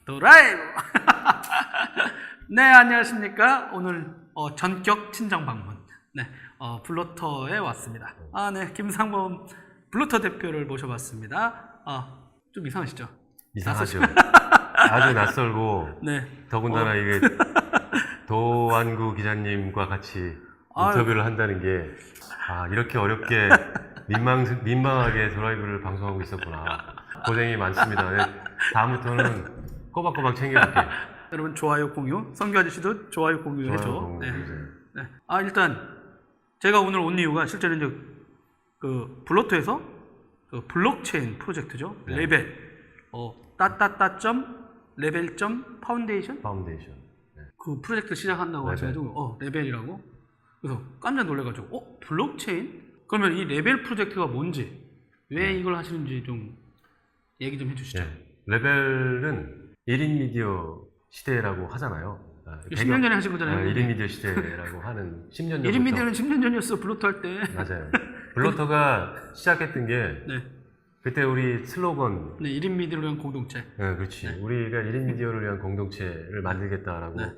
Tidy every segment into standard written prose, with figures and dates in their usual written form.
드라이브! 네, 안녕하십니까. 오늘 전격 친정 방문. 네, 블로터에 왔습니다. 네, 김상범 블로터 대표를 모셔봤습니다. 좀 이상하시죠? 이상하죠. 아주 낯설고 네. 더군다나 이게 도안구 기자님과 같이 인터뷰를 한다는 게 이렇게 어렵게 민망하게 드라이브를 방송하고 있었구나. 고생이 많습니다. 네, 다음부터는 꼬박꼬박 챙겨볼게요. 여러분 좋아요 공유, 성규 아저씨도 좋아요 공유 해줘. 네. 네. 일단 제가 오늘 온 이유가 실제로 이제 그 블로터에서 그 블록체인 프로젝트죠. 네. 레벨 따따따 레벨 파운데이션 네. 그 프로젝트 시작한다고 하셔가지고 레벨이라고 그래서 깜짝 놀래가지고 블록체인? 그러면 이 레벨 프로젝트가 뭔지 왜 이걸 하시는지 좀 얘기 좀 해주시죠. 네. 레벨은 1인 미디어 시대라고 하잖아요. 10년 전에 하신 거잖아요. 1인 미디어 시대라고 하는 10년 전부터. 1인 미디어는 10년 전이었어, 블로터 할 때. 맞아요. 블로터가 시작했던 게 네. 그때 우리 슬로건 1인 미디어를 위한 공동체. 네, 그렇지. 네. 우리가 1인 미디어를 위한 공동체를 만들겠다라고 네.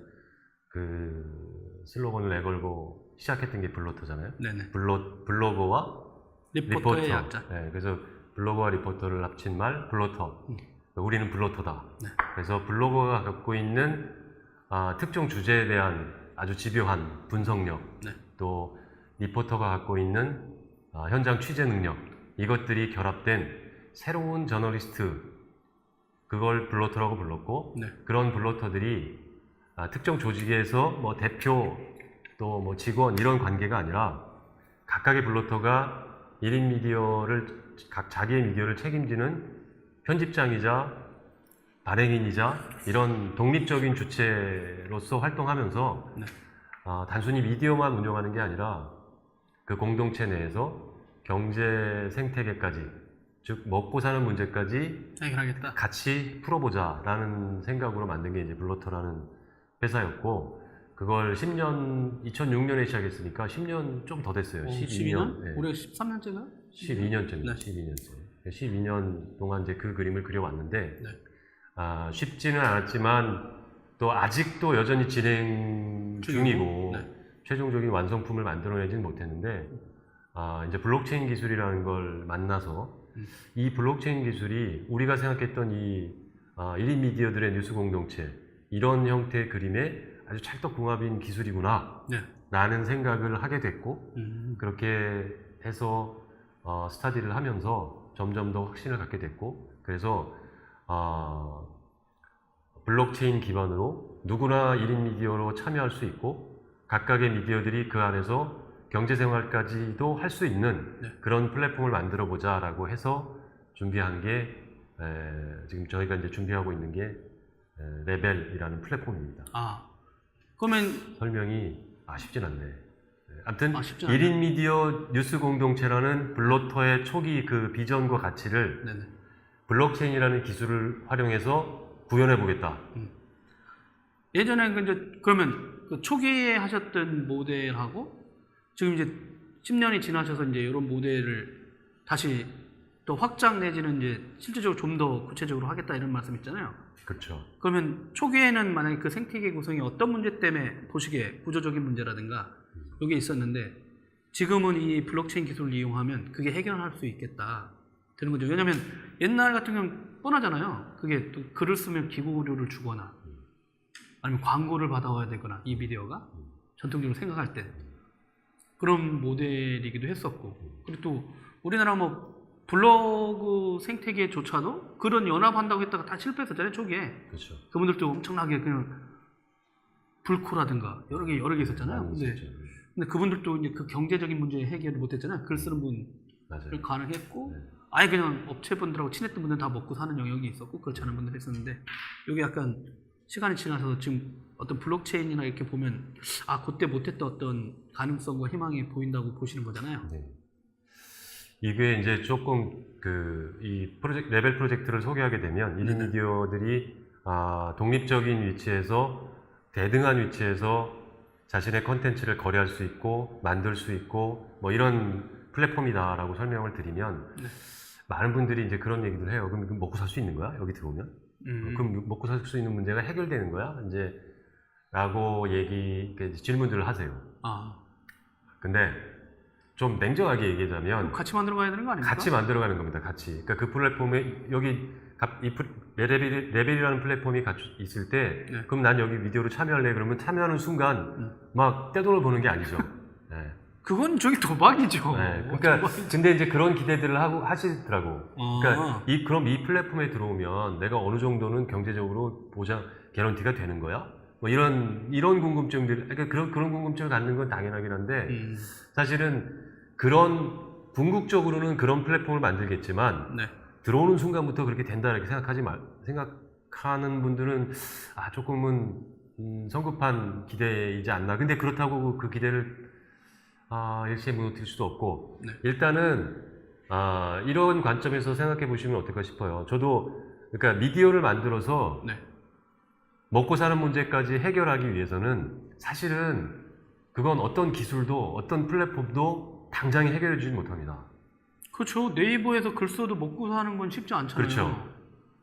그 슬로건을 내걸고 시작했던 게 블로터잖아요. 네네. 블로거와 리포터의 리포터. 약자. 네, 그래서 블로거와 리포터를 합친 말 블로터. 우리는 블로터다. 네. 그래서 블로거가 갖고 있는 특정 주제에 대한 아주 집요한 분석력, 네. 또 리포터가 갖고 있는 현장 취재 능력, 이것들이 결합된 새로운 저널리스트, 그걸 블로터라고 불렀고, 네. 그런 블로터들이 특정 조직에서 뭐 대표 또 뭐 직원 이런 관계가 아니라 각각의 블로터가 1인 미디어를 자기의 미디어를 책임지는 편집장이자 발행인이자 이런 독립적인 주체로서 활동하면서 네. 단순히 미디어만 운영하는 게 아니라 그 공동체 내에서 경제 생태계까지, 즉 먹고 사는 문제까지 해결하겠다. 같이 풀어보자라는 생각으로 만든 게 이제 블로터라는 회사였고, 그걸 2006년에 시작했으니까 10년 좀 더 됐어요. 12년? 네. 올해 13년째인가요? 12년째입니다. 네. 12년째. 12년 동안 이제 그 그림을 그려왔는데, 네. 쉽지는 않았지만 또 아직도 여전히 진행 중이고 네. 최종적인 완성품을 만들어내지는 못했는데, 이제 블록체인 기술이라는 걸 만나서 이 블록체인 기술이 우리가 생각했던 이 1인 미디어들의 뉴스 공동체, 이런 형태의 그림에 아주 찰떡궁합인 기술이구나 네. 라는 생각을 하게 됐고, 그렇게 해서 스터디를 하면서 점점 더 확신을 갖게 됐고, 그래서 블록체인 기반으로 누구나 1인 미디어로 참여할 수 있고 각각의 미디어들이 그 안에서 경제생활까지도 할 수 있는 그런 플랫폼을 만들어 보자 라고 해서 준비한 게 지금 저희가 이제 준비하고 있는 게 레벨이라는 플랫폼입니다. 그러면 설명이 쉽진 않네. 아무튼 쉽지 않아요. 1인 미디어 뉴스 공동체라는 블로터의 초기 그 비전과 가치를 네네. 블록체인이라는 기술을 활용해서 구현해 보겠다. 예전에 그러면 그 초기에 하셨던 모델하고 지금 이제 10년이 지나셔서 이제 이런 모델을 다시 또 확장 내지는 이제 실질적으로 좀 더 구체적으로 하겠다 이런 말씀 있잖아요. 그렇죠. 그러면 초기에는 만약에 그 생태계 구성이 어떤 문제 때문에 보시기에 구조적인 문제라든가 이게 있었는데 지금은 이 블록체인 기술을 이용하면 그게 해결할 수 있겠다 되는 거죠. 왜냐하면 옛날 같은 경우는 뻔하잖아요. 그게 또 글을 쓰면 기부료를 주거나 아니면 광고를 받아와야 되거나 이 미디어가 전통적으로 생각할 때 그런 모델이기도 했었고, 그리고 또 우리나라 뭐 블로그 생태계조차도 그런 연합한다고 했다가 다 실패했었잖아요, 초기에. 그렇죠. 그분들도 엄청나게 그냥 불코라든가 여러 개 있었잖아요. 근데 그분들도 이제 그 경제적인 문제 해결을 못했잖아요. 글 쓰는 분을 가능했고, 아예 그냥 업체분들하고 친했던 분들은 다 먹고 사는 영역이 있었고, 그렇지 않은 분들 했었는데, 이게 약간 시간이 지나서 지금 어떤 블록체인이나 이렇게 보면, 그때 못했던 어떤 가능성과 희망이 보인다고 보시는 거잖아요. 네. 이게 이제 조금 이 레벨 프로젝트를 소개하게 되면 1인 미디어들이 독립적인 위치에서 대등한 위치에서 자신의 컨텐츠를 거래할 수 있고 만들 수 있고 뭐 이런 플랫폼이다라고 설명을 드리면 많은 분들이 이제 그런 얘기를 해요. 그럼 먹고 살 수 있는 거야? 여기 들어오면? 그럼 먹고 살 수 있는 문제가 해결되는 거야? 이제 라고 질문들을 하세요. 아, 근데 좀 냉정하게 얘기하자면 같이 만들어 가야 되는 거 아닙니까? 같이 만들어가는 겁니다. 같이. 그러니까 그 플랫폼에 여기 레벨이라는 플랫폼이 있을 때 네. 그럼 난 여기 미디어로 참여할래 그러면 참여하는 순간 막 떼돈을 버는 게 아니죠. 네. 그건 저기 도박이죠. 네. 그러니까 근데 이제 그런 기대들을 하고 하시더라고. 아. 그러니까 그럼 이 플랫폼에 들어오면 내가 어느 정도는 경제적으로 개런티가 되는 거야? 뭐 이런 궁금증들, 그러니까 그런 궁금증을 갖는 건 당연하긴 한데 사실은 그런 궁극적으로는 그런 플랫폼을 만들겠지만 네. 들어오는 순간부터 그렇게 된다 이렇게 생각하는 분들은 조금은 성급한 기대이지 않나. 근데 그렇다고 그 기대를 일시에 무너뜨릴 수도 없고 네. 일단은 이런 관점에서 생각해 보시면 어떨까 싶어요. 저도 그러니까 미디어를 만들어서 네. 먹고 사는 문제까지 해결하기 위해서는 사실은 그건 어떤 기술도 어떤 플랫폼도 당장에 해결해 주지 못합니다. 그렇죠. 네이버에서 글 써도 먹고 사는 건 쉽지 않잖아요. 그렇죠.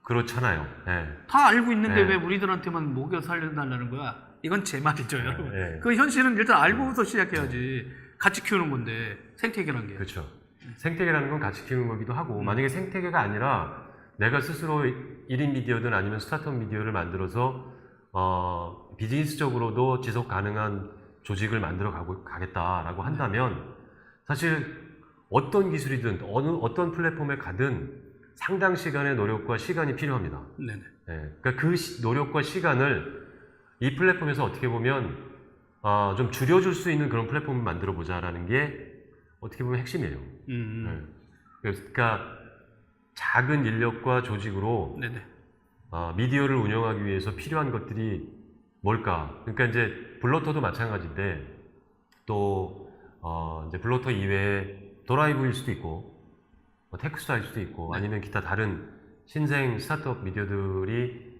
그렇잖아요. 네. 다 알고 있는데 네. 왜 우리들한테만 먹여 살려달라는 거야? 이건 제 말이죠, 여러분. 네. 그 현실은 일단 알고부터 시작해야지. 같이 키우는 건데 생태계란 게. 그렇죠. 생태계라는 건 같이 키우는 거기도 하고 만약에 생태계가 아니라 내가 스스로 1인 미디어든 아니면 스타트업 미디어를 만들어서 비즈니스적으로도 지속 가능한 조직을 만들어 가겠다라고 한다면 사실 어떤 기술이든 어떤 플랫폼에 가든 상당 시간의 노력과 시간이 필요합니다. 네네. 네, 그러니까 그 노력과 시간을 이 플랫폼에서 어떻게 보면 좀 줄여줄 수 있는 그런 플랫폼을 만들어 보자라는 게 어떻게 보면 핵심이에요. 네. 그러니까 작은 인력과 조직으로 네네. 미디어를 운영하기 위해서 필요한 것들이 뭘까? 그러니까 이제 블러터도 마찬가지인데 또 이제 블러터 이외에 도라이브일 수도 있고 테크스타일 수도 있고 네. 아니면 기타 다른 신생 스타트업 미디어들이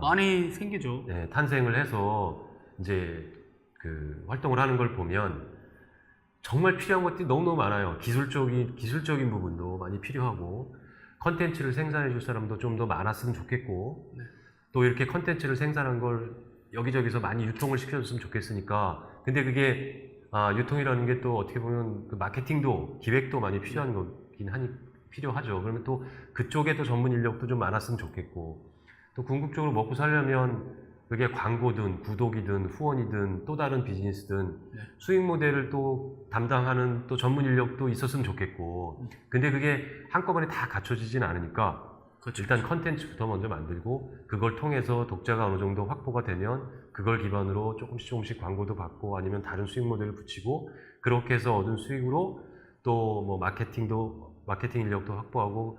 많이 생기죠. 네, 탄생을 해서 이제 그 활동을 하는 걸 보면 정말 필요한 것들이 너무너무 많아요. 기술적인 부분도 많이 필요하고 컨텐츠를 생산해 줄 사람도 좀 더 많았으면 좋겠고 네. 또 이렇게 컨텐츠를 생산한 걸 여기저기서 많이 유통을 시켜줬으면 좋겠으니까 근데 그게 유통이라는 게 또 어떻게 보면 그 마케팅도 기획도 많이 필요한 거긴 필요하죠. 그러면 또 그쪽에 또 전문 인력도 좀 많았으면 좋겠고 또 궁극적으로 먹고 살려면 그게 광고든 구독이든 후원이든 또 다른 비즈니스든 네. 수익 모델을 또 담당하는 또 전문 인력도 있었으면 좋겠고 근데 그게 한꺼번에 다 갖춰지진 않으니까 그렇죠. 일단 컨텐츠부터 먼저 만들고 그걸 통해서 독자가 어느 정도 확보가 되면 그걸 기반으로 조금씩 광고도 받고 아니면 다른 수익 모델을 붙이고 그렇게 해서 얻은 수익으로 또 뭐 마케팅 인력도 확보하고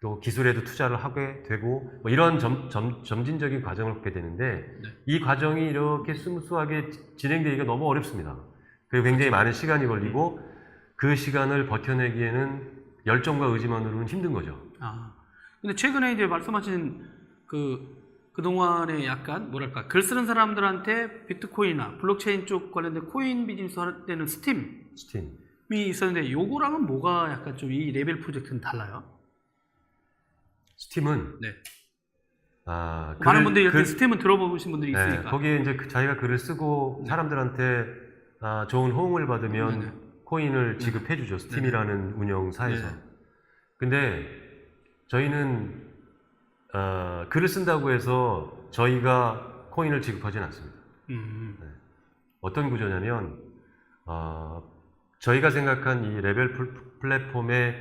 또 기술에도 투자를 하게 되고 뭐 이런 점진적인 과정을 갖게 되는데 네. 이 과정이 이렇게 스무스하게 진행되기가 너무 어렵습니다. 그리고 굉장히 많은 시간이 걸리고 그 시간을 버텨내기에는 열정과 의지만으로는 힘든 거죠. 근데 최근에 이제 말씀하신 그동안에 약간 뭐랄까 글 쓰는 사람들한테 비트코인이나 블록체인 쪽 관련된 코인 비즈니스 할 때는 스팀이 있었는데 요거랑은 뭐가 약간 좀 이 레벨 프로젝트는 달라요? 스팀은 네. 많은 분들이 스팀은 들어보신 분들이 네, 있으니까 거기에 이제 자기가 글을 쓰고 사람들한테 좋은 호응을 받으면 네네. 코인을 지급해 주죠. 스팀이라는 운영사에서. 네네. 근데 저희는 글을 쓴다고 해서 저희가 코인을 지급하진 않습니다. 네. 어떤 구조냐면 저희가 생각한 이 레벨 플랫폼의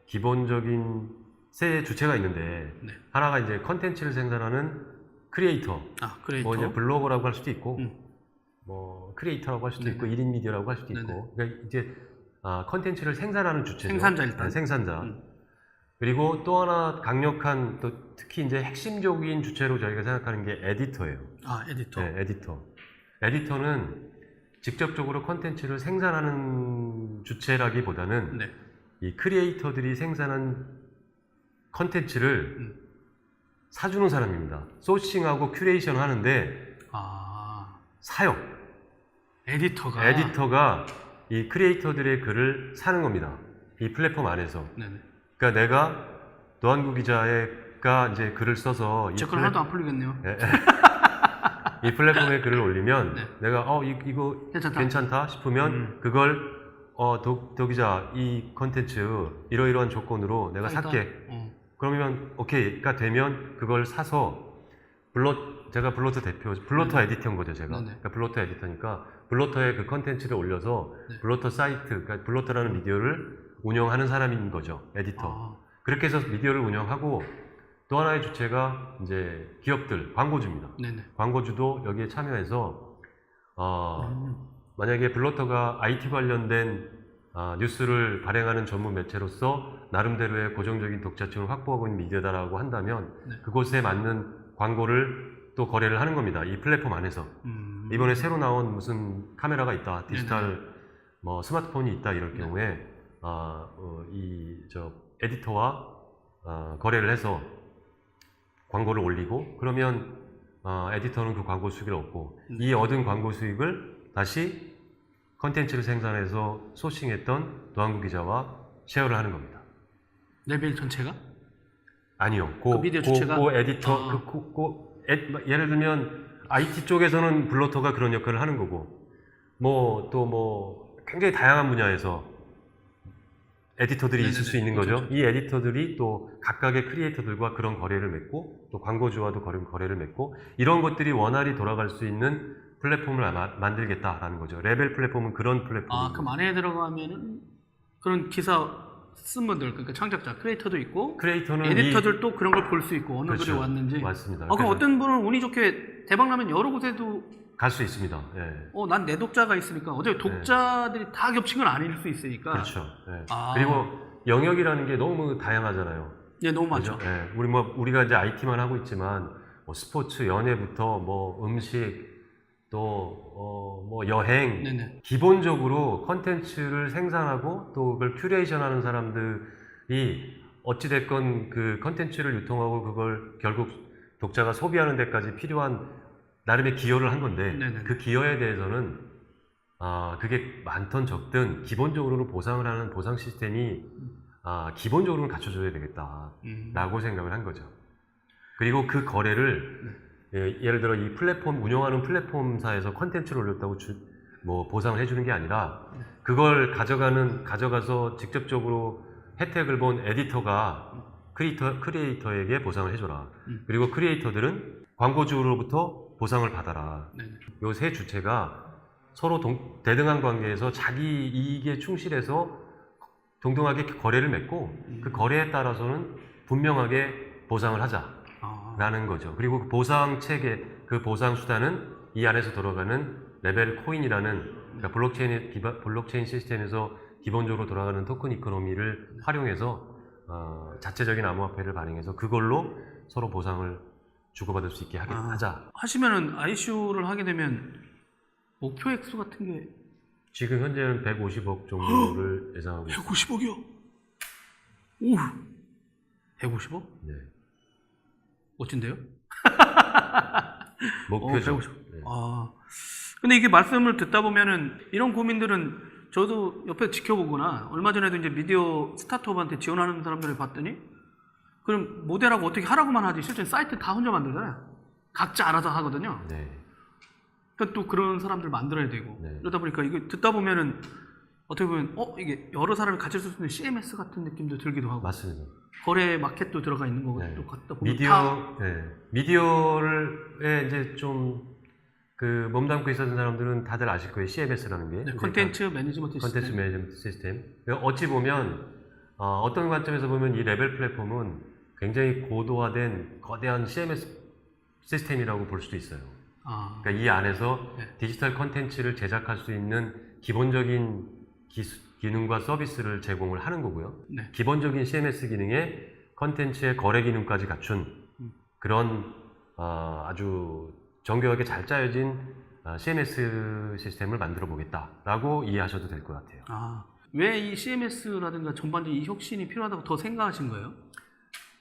기본적인 세 주체가 있는데 네. 하나가 이제 컨텐츠를 생산하는 크리에이터, 크리에이터. 뭐 이제 블로거라고 할 수도 있고, 뭐 크리에이터라고 할 수도 있고, 1인 미디어라고 할 수도 있고, 그러니까 이제 컨텐츠를 생산하는 주체죠. 생산자 일단. 네, 생산자. 그리고 또 하나 강력한 또 특히 이제 핵심적인 주체로 저희가 생각하는 게 에디터예요. 에디터. 네, 에디터는 직접적으로 컨텐츠를 생산하는 주체라기보다는 네. 이 크리에이터들이 생산한 컨텐츠를 사주는 사람입니다. 소싱하고 큐레이션 하는데 사요. 에디터가 이 크리에이터들의 글을 사는 겁니다. 이 플랫폼 안에서. 네네. 그러니까 내가 노한구 기자의 가 이제 글을 써서 제 걸 하나도 안 풀리겠네요. 이 플랫폼에 글을 올리면 네. 내가 이거 괜찮다 싶으면 그걸 도 기자 이 컨텐츠 이러이러한 조건으로 내가 살게. 그러면 오케이가 되면 그걸 사서 제가 블로터 블로터 에디터인 거죠, 제가. 그러니까 블로터 에디터니까 블로터에 그 컨텐츠를 올려서 블로터 사이트, 그러니까 블로터라는 미디어를 운영하는 사람인 거죠, 에디터. 그렇게 해서 미디어를 운영하고 또 하나의 주체가 이제 기업들, 광고주입니다. 광고주도 여기에 참여해서 만약에 블로터가 IT 관련된 뉴스를 발행하는 전문 매체로서 나름대로의 고정적인 독자층을 확보하고 있는 미디어다라고 한다면 그곳에 맞는 광고를 또 거래를 하는 겁니다. 이 플랫폼 안에서. 이번에 새로 나온 무슨 카메라가 있다, 디지털 뭐 스마트폰이 있다 이럴 경우에 에디터와 거래를 해서 광고를 올리고 그러면 에디터는 그 광고 수익을 얻고 이 얻은 광고 수익을 다시 컨텐츠를 생산해서 소싱했던 노한구 기자와 쉐어를 하는 겁니다. 레벨 전체가? 아니요. 그 미디어 주체가? 그 에디터, 예를 들면 IT 쪽에서는 블로터가 그런 역할을 하는 거고 굉장히 다양한 분야에서 에디터들이 있을 수 있는 거죠. 이 에디터들이 또 각각의 크리에이터들과 그런 거래를 맺고 또 광고주와도 거래를 맺고 이런 것들이 원활히 돌아갈 수 있는 플랫폼을 만들겠다라는 거죠. 레벨 플랫폼은 그런 플랫폼입니다. 그럼 안에 들어가면은 그런 기사 쓴 분들, 그러니까 창작자, 크리에이터도 있고 크리에이터는 에디터들도 그런 걸 볼 수 있고 어느 글이 왔는지. 맞습니다. 그럼 어떤 분은 운이 좋게 대박 나면 여러 곳에도 갈 수 있습니다. 예. 난 내 독자가 있으니까 어차피 독자들이 다 겹친 건 아닐 수 있으니까. 그렇죠. 예. 그리고 영역이라는 게 너무 다양하잖아요. 네, 너무 많죠. 예. 우리가 이제 IT만 하고 있지만 스포츠, 연예부터 음식 또 여행 기본적으로 컨텐츠를 생산하고 또 그걸 큐레이션하는 사람들이 어찌됐건 그 컨텐츠를 유통하고 그걸 결국 독자가 소비하는 데까지 필요한 나름의 기여를 한 건데 그 기여에 대해서는 그게 많든 적든 기본적으로는 보상을 하는 보상 시스템이 기본적으로는 갖춰줘야 되겠다라고 생각을 한 거죠. 그리고 그 거래를 예를 들어 이 플랫폼 운영하는 플랫폼사에서 컨텐츠를 올렸다고 보상을 해주는 게 아니라 그걸 가져가서 직접적으로 혜택을 본 에디터가 크리에이터에게 보상을 해줘라. 그리고 크리에이터들은 광고주로부터 보상을 받아라. 요 세 주체가 서로 대등한 관계에서 자기 이익에 충실해서 동등하게 거래를 맺고 그 거래에 따라서는 분명하게 보상을 하자라는 거죠. 그리고 그 보상 체계, 그 보상 수단은 이 안에서 돌아가는 레벨 코인이라는 그러니까 블록체인 시스템에서 기본적으로 돌아가는 토큰 이코노미를 활용해서 자체적인 암호화폐를 발행해서 그걸로 서로 보상을 주고받을 수 있게 하자. 하시면은 ICO를 하게 되면 목표 액수 같은 게 지금 현재는 150억 정도를 예상하고 있습니다. 150억이요? 오, 150억? 네. 멋진데요? 목표죠. 150억. 네. 근데 이게 말씀을 듣다 보면은 이런 고민들은 저도 옆에 지켜보거나 얼마 전에도 이제 미디어 스타트업한테 지원하는 사람들을 봤더니 그럼 모델하고 어떻게 하라고만 하지 실제 사이트 다 혼자 만들잖아요. 각자 알아서 하거든요. 네. 그러니까 또 그런 사람들 만들어야 되고 그러다 보니까 이거 듣다 보면은 어떻게 보면 이게 여러 사람이 같이 쓸 수 있는 CMS 같은 느낌도 들기도 하고 맞습니다. 거래 마켓도 들어가 있는 거고 또 갖다 보면 미디어에 이제 좀 그 몸담고 있었던 사람들은 다들 아실 거예요. CMS라는 게 컨텐츠 매니지먼트 시스템. 어찌 보면 어떤 관점에서 보면 이 레벨 플랫폼은 굉장히 고도화된 거대한 CMS 시스템이라고 볼 수도 있어요. 그러니까 이 안에서 디지털 컨텐츠를 제작할 수 있는 기본적인 기능과 서비스를 제공을 하는 거고요. 기본적인 CMS 기능에 컨텐츠의 거래 기능까지 갖춘 그런 아주 정교하게 잘 짜여진 CMS 시스템을 만들어 보겠다라고 이해하셔도 될 것 같아요. 왜 이 CMS라든가 전반적인 이 혁신이 필요하다고 더 생각하신 거예요?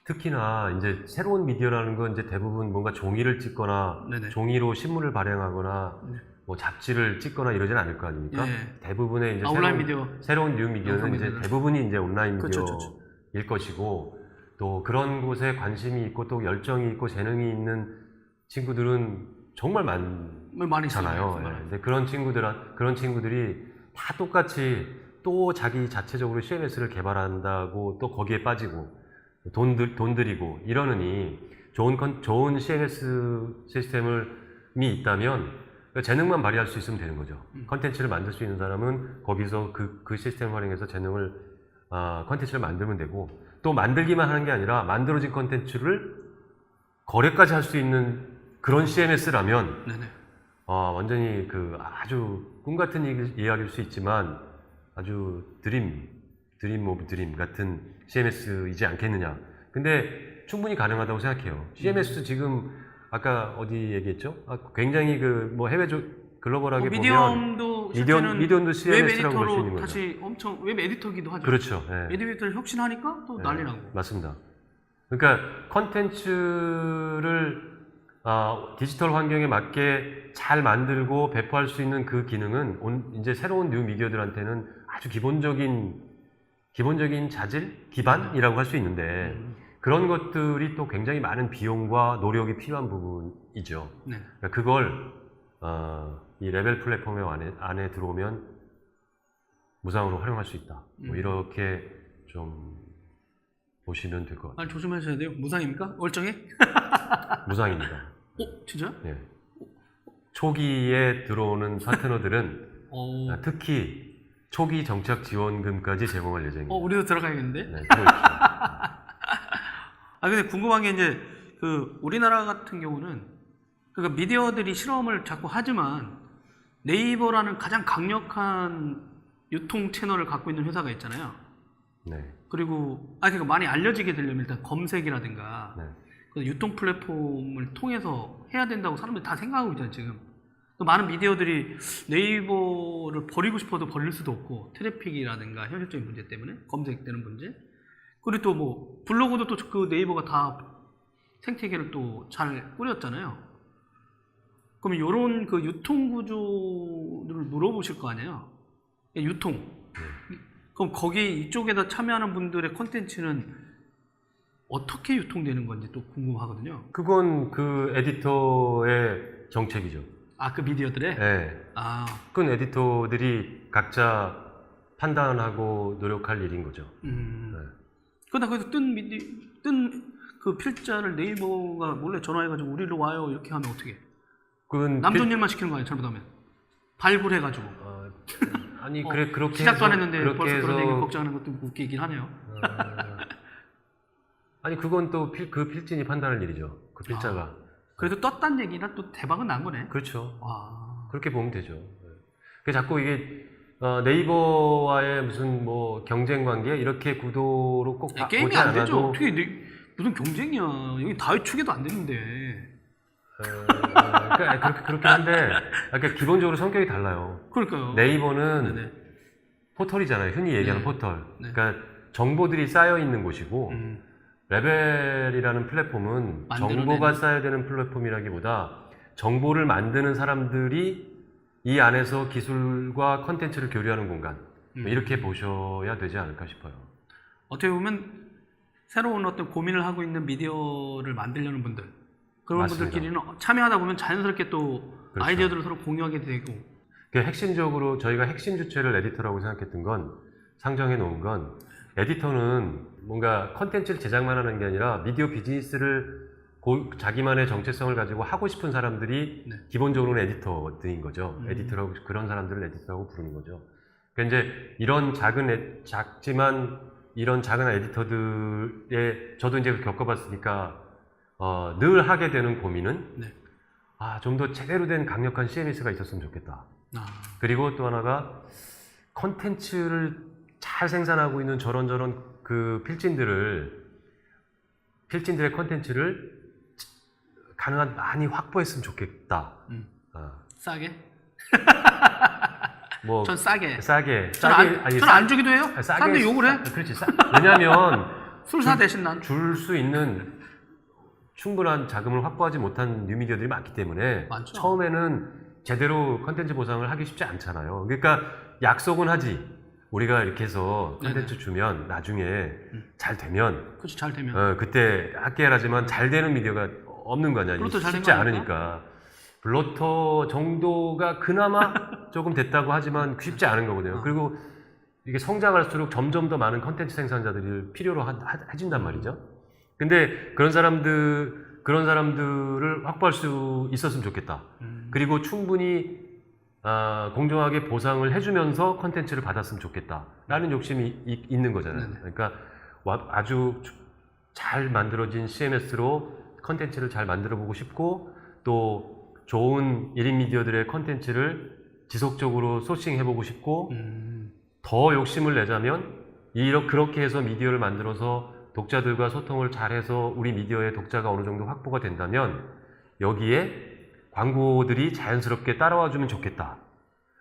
특히나 이제 새로운 미디어라는 건 이제 대부분 뭔가 종이를 찍거나 종이로 신문을 발행하거나 뭐 잡지를 찍거나 이러진 않을 거 아닙니까? 대부분의 이제 온라인 미디어, 새로운 뉴 미디어는 이제 대부분이 이제 온라인 미디어일 그렇죠. 것이고 또 그런 곳에 관심이 있고 또 열정이 있고 재능이 있는 친구들은 정말 많이 많잖아요. 있어요. 예. 근데 그런 친구들이 다 똑같이 또 자기 자체적으로 CMS를 개발한다고 또 거기에 빠지고 돈 들이고 이러느니 좋은 CMS 시스템이 있다면 재능만 발휘할 수 있으면 되는 거죠. 컨텐츠를 만들 수 있는 사람은 거기서 그 시스템을 활용해서 컨텐츠를 만들면 되고, 또 만들기만 하는 게 아니라 만들어진 컨텐츠를 거래까지 할 수 있는 그런 CMS라면 네네. 완전히 아주 꿈 같은 이야기일 수 있지만 아주 드림 오브 드림 같은 CMS이지 않겠느냐. 근데 충분히 가능하다고 생각해요. CMS 지금 아까 어디 얘기했죠? 굉장히 해외 글로벌하게 보면 미디엄도 CMS라고 볼 수 있는 거죠. 다시 엄청 웹 에디터기도 하죠. 그렇죠. 네. 웹 에디터를 혁신하니까 또 난리 나고. 맞습니다. 그러니까 컨텐츠를 디지털 환경에 맞게 잘 만들고 배포할 수 있는 그 기능은 이제 새로운 뉴 미디어들한테는 아주 기본적인 자질, 기반이라고 할 수 있는데 그런 것들이 또 굉장히 많은 비용과 노력이 필요한 부분이죠. 네. 그러니까 그걸 이 레벨 플랫폼 안에 들어오면 무상으로 활용할 수 있다. 뭐 이렇게 좀 보시면 될 것 같아요. 아니, 조심하셔야 돼요. 무상입니까? 월정에? 무상입니다. 진짜요? 네. 초기에 들어오는 파트너들은 특히 초기 정착 지원금까지 제공할 예정입니다. 우리도 들어가야겠는데? 네, 들어오십시오. 근데 궁금한 게 이제 우리나라 같은 경우는 그러니까 미디어들이 실험을 자꾸 하지만 네이버라는 가장 강력한 유통 채널을 갖고 있는 회사가 있잖아요. 네. 그리고 그러니까 많이 알려지게 되려면 일단 검색이라든가 네. 그 유통 플랫폼을 통해서 해야 된다고 사람들이 다 생각하고 있잖아요, 지금. 또 많은 미디어들이 네이버를 버리고 싶어도 버릴 수도 없고, 트래픽이라든가 현실적인 문제 때문에, 검색되는 문제. 그리고 또 블로그도 또 그 네이버가 다 생태계를 또 잘 꾸렸잖아요. 그러면 이런 유통 구조를 물어보실 거 아니에요? 유통. 그럼 거기 이쪽에다 참여하는 분들의 콘텐츠는 어떻게 유통되는 건지 또 궁금하거든요. 그건 그 에디터의 정책이죠. 그 미디어들의? 네. 그건 에디터들이 각자 판단하고 노력할 일인 거죠. 네. 그러다 거기서 뜬 그 필자를 네이버가 몰래 전화해가지고 우리로 와요 이렇게 하면 어떻게? 그건 남존 일만 시키는 거예요, 잘못하면. 발굴해가지고. 그렇게 시작도 안 했는데 그렇게 벌써 해서 그런 얘기 걱정하는 것도 웃기긴 하네요. 그건 또 그 필진이 판단할 일이죠. 그 필자가. 그래도 떴단 얘기라 또 대박은 난 거네. 그렇죠. 그렇게 보면 되죠. 그래서 자꾸 이게 네이버와의 무슨 경쟁 관계 이렇게 구도로 꼭 게임이 보지 안 되죠. 않아도 어떻게 무슨 경쟁이야. 여기 다회 축에도 안 되는데. 그렇긴 한데 기본적으로 성격이 달라요. 그러니까요. 네이버는 네네. 포털이잖아요. 흔히 얘기하는 네. 포털. 네. 그러니까 정보들이 쌓여 있는 곳이고 레벨이라는 플랫폼은 정보가 쌓여야 되는 플랫폼이라기보다 정보를 만드는 사람들이 이 안에서 기술과 컨텐츠를 교류하는 공간. 이렇게 보셔야 되지 않을까 싶어요. 어떻게 보면 새로운 어떤 고민을 하고 있는 미디어를 만들려는 분들, 그런 맞습니다. 분들끼리는 참여하다 보면 자연스럽게 또 그렇죠. 아이디어들을 서로 공유하게 되고. 핵심적으로 저희가 핵심 주체를 에디터라고 생각했던 건, 상정해 놓은 건, 에디터는 뭔가 컨텐츠를 제작만 하는 게 아니라 미디어 비즈니스를 자기만의 정체성을 가지고 하고 싶은 사람들이 기본적으로는 에디터들인 거죠. 에디터라고, 그런 사람들을 에디터라고 부르는 거죠. 그러니까 이제 작지만 이런 작은 에디터들의, 저도 이제 겪어봤으니까 늘 하게 되는 고민은 좀 더 제대로 된 강력한 CMS가 있었으면 좋겠다. 그리고 또 하나가 컨텐츠를 잘 생산하고 있는 저런 그 필진들의 컨텐츠를 가능한 많이 확보했으면 좋겠다. 싸게? 뭐 전 싸게. 싸게. 저는 안 주기도 해요. 싸게. 사람들이 욕을 해. 그렇지. 왜냐하면 술사 대신 난. 줄 수 있는 충분한 자금을 확보하지 못한 뉴미디어들이 많기 때문에 많죠. 처음에는 제대로 컨텐츠 보상을 하기 쉽지 않잖아요. 그러니까 약속은 하지. 우리가 이렇게 해서 네네. 콘텐츠 주면 나중에 잘 되면 그렇지, 잘 되면. 그때 학계라지만 잘 되는 미디어가 없는 거 아니야. 블로터 잘된 쉽지 거 아닐까? 않으니까. 블로터 정도가 그나마 조금 됐다고 하지만 쉽지 않은 거거든요. 그리고 이게 성장할수록 점점 더 많은 컨텐츠 생산자들을 필요로 해준단 말이죠. 근데 그런 사람들을 확보할 수 있었으면 좋겠다. 그리고 충분히 공정하게 보상을 해주면서 컨텐츠를 받았으면 좋겠다라는 욕심이 있는 거잖아요. 네네. 그러니까 아주 잘 만들어진 CMS로 컨텐츠를 잘 만들어 보고 싶고 또 좋은 1인 미디어들의 컨텐츠를 지속적으로 소싱해 보고 싶고 더 욕심을 내자면 그렇게 해서 미디어를 만들어서 독자들과 소통을 잘해서 우리 미디어의 독자가 어느 정도 확보가 된다면 여기에 광고들이 자연스럽게 따라와 주면 좋겠다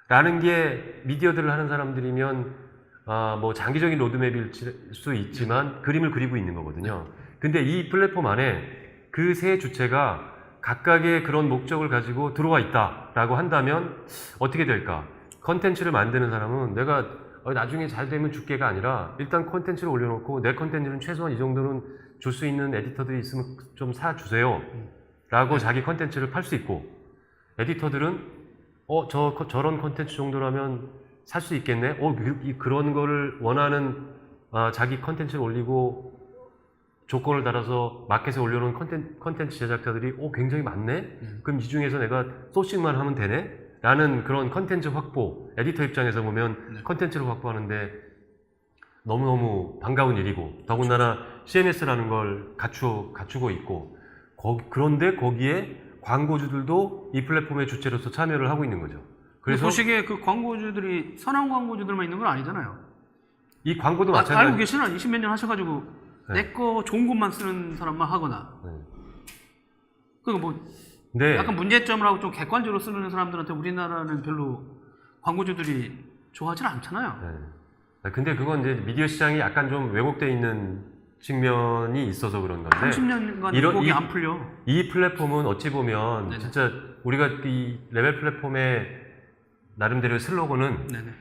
라는 게 미디어들을 하는 사람들이면 뭐 장기적인 로드맵일 수 있지만 그림을 그리고 있는 거거든요. 근데 이 플랫폼 안에 그 세 주체가 각각의 그런 목적을 가지고 들어와 있다라고 한다면 어떻게 될까? 컨텐츠를 만드는 사람은 내가 나중에 잘 되면 줄게가 아니라 일단 컨텐츠를 올려놓고 내 컨텐츠는 최소한 이 정도는 줄 수 있는 에디터들이 있으면 좀 사주세요 라고 자기 컨텐츠를 팔 수 있고 에디터들은 저런 컨텐츠 정도라면 살 수 있겠네? 그런 거를 원하는 자기 컨텐츠를 올리고 조건을 달아서 마켓에 올려놓은 컨텐츠 제작자들이 굉장히 많네? 그럼 이 중에서 내가 소싱만 하면 되네? 라는 그런 컨텐츠 확보, 에디터 입장에서 보면 컨텐츠를 확보하는데 너무너무 반가운 일이고 더군다나 CMS라는 걸 갖추고 있고 그런데 거기에 광고주들도 이 플랫폼의 주체로서 참여를 하고 있는 거죠. 그래서 보시기에 그 광고주들이 선한 광고주들만 있는 건 아니잖아요. 이 광고도 알고 마찬가지. 계시나? 20몇 년 하셔가지고 내 거 좋은 것만 쓰는 사람만 하거나. 그리고 뭐 네. 약간 문제점을 하고 좀 객관적으로 쓰는 사람들한테 우리나라는 별로 광고주들이 좋아하진 않잖아요. 네. 근데 그건 이제 미디어 시장이 약간 좀 왜곡되어 있는 측면이 있어서 그런 건데 30년간 곡이 안 풀려. 이 플랫폼은 어찌 보면 네네. 진짜 우리가 이 레벨 플랫폼의 나름대로의 슬로건은 네네.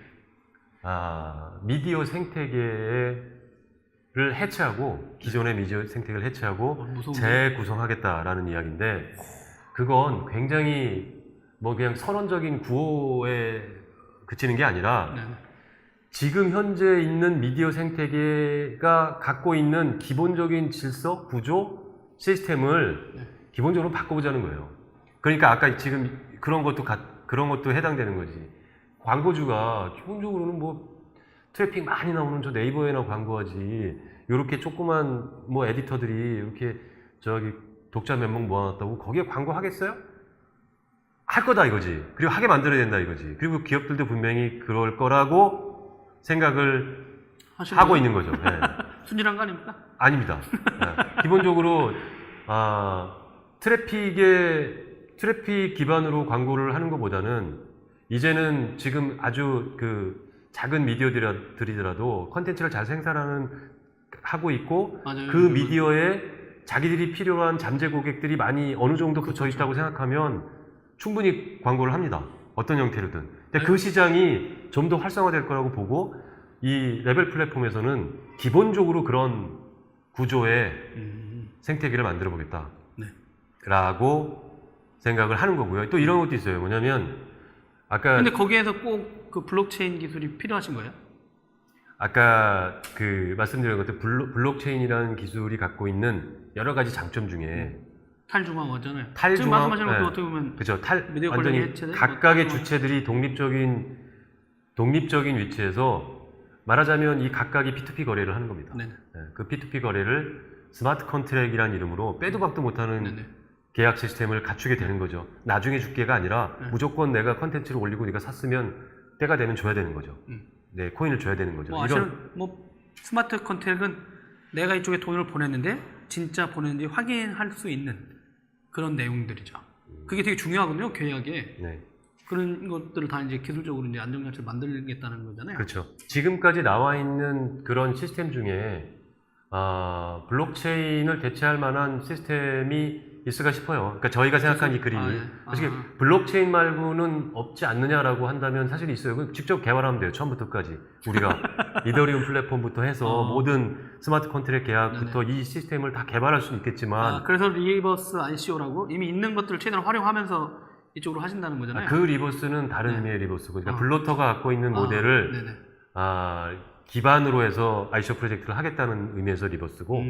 미디어 생태계를 해체하고 기존의 미디어 생태계를 해체하고 무서운데? 재구성하겠다라는 이야기인데 그건 굉장히 뭐 그냥 선언적인 구호에 그치는 게 아니라 네네. 지금 현재 있는 미디어 생태계가 갖고 있는 기본적인 질서, 구조, 시스템을 기본적으로 바꿔보자는 거예요. 그러니까 아까 지금 그런 것도 해당되는 거지. 광고주가 기본적으로는 뭐 트래픽 많이 나오는 저 네이버에나 광고하지. 이렇게 조그만 뭐 에디터들이 이렇게 독자 몇 명 모아놨다고 거기에 광고 하겠어요? 할 거다 이거지. 그리고 하게 만들어야 된다 이거지. 그리고 기업들도 분명히 그럴 거라고 생각을 하고 있는 거죠. 네. 순진한 거 아닙니까? 아닙니다. 네. 기본적으로 트래픽 기반으로 광고를 하는 것보다는 이제는 지금 아주 그 작은 미디어들이더라도 컨텐츠를 잘 하고 있고 맞아요. 그 미디어에 자기들이 필요한 잠재 고객들이 많이 어느 정도 붙어 있다고 생각하면 충분히 광고를 합니다. 어떤 형태로든. 근데 그 시장이 좀 더 활성화될 거라고 보고 이 레벨 플랫폼에서는 기본적으로 그런 구조의 생태계를 만들어 보겠다. 네. 라고 생각을 하는 거고요. 또 이런 것도 있어요. 뭐냐면 아까 근데 거기에서 꼭 그 블록체인 기술이 필요하신 거예요? 아까 그 말씀드린 것처럼 블록체인이라는 기술이 갖고 있는 여러 가지 장점 중에 탈중앙화잖아요. 지금 탈중앙, 말씀하시는 것도 네. 어떻게 보면 그죠. 미디어 완전히 관련 해체된 각각의 탈중앙화. 주체들이 독립적인 위치에서 말하자면 이 각각이 P2P 거래를 하는 겁니다. 네네. 네, 그 P2P 거래를 스마트 컨트랙이라는 이름으로 빼도 박도 못하는 네네. 계약 시스템을 갖추게 되는 거죠. 나중에 줄게가 아니라 무조건 내가 컨텐츠를 올리고 네가 샀으면 때가 되면 줘야 되는 거죠. 네, 코인을 줘야 되는 거죠. 뭐 스마트 컨택은 내가 이쪽에 돈을 보냈는데 진짜 보냈는지 확인할 수 있는 그런 내용들이죠. 그게 되게 중요하거든요, 계약에. 네. 그런 것들을 다 이제 기술적으로 이제 안정장치를 만들겠다는 거잖아요. 그렇죠. 지금까지 나와 있는 그런 시스템 중에 블록체인을 대체할 만한 시스템이 있을까 싶어요. 그러니까 저희가 생각한 이 그림이 아, 네. 솔직히 아. 블록체인 말고는 없지 않느냐라고 한다면 사실 있어요. 그럼 직접 개발하면 돼요. 처음부터 끝까지. 우리가 이더리움 플랫폼부터 해서 모든 스마트 컨트랙 계약부터 이 시스템을 다 개발할 수는 있겠지만 그래서 리버스 ICO라고 이미 있는 것들을 최대한 활용하면서 이쪽으로 하신다는 거잖아요. 그 리버스는 다른 의미의 리버스고 그러니까 블로터가 갖고 있는 모델을 네네. 기반으로 해서 ICO 프로젝트를 하겠다는 의미에서 리버스고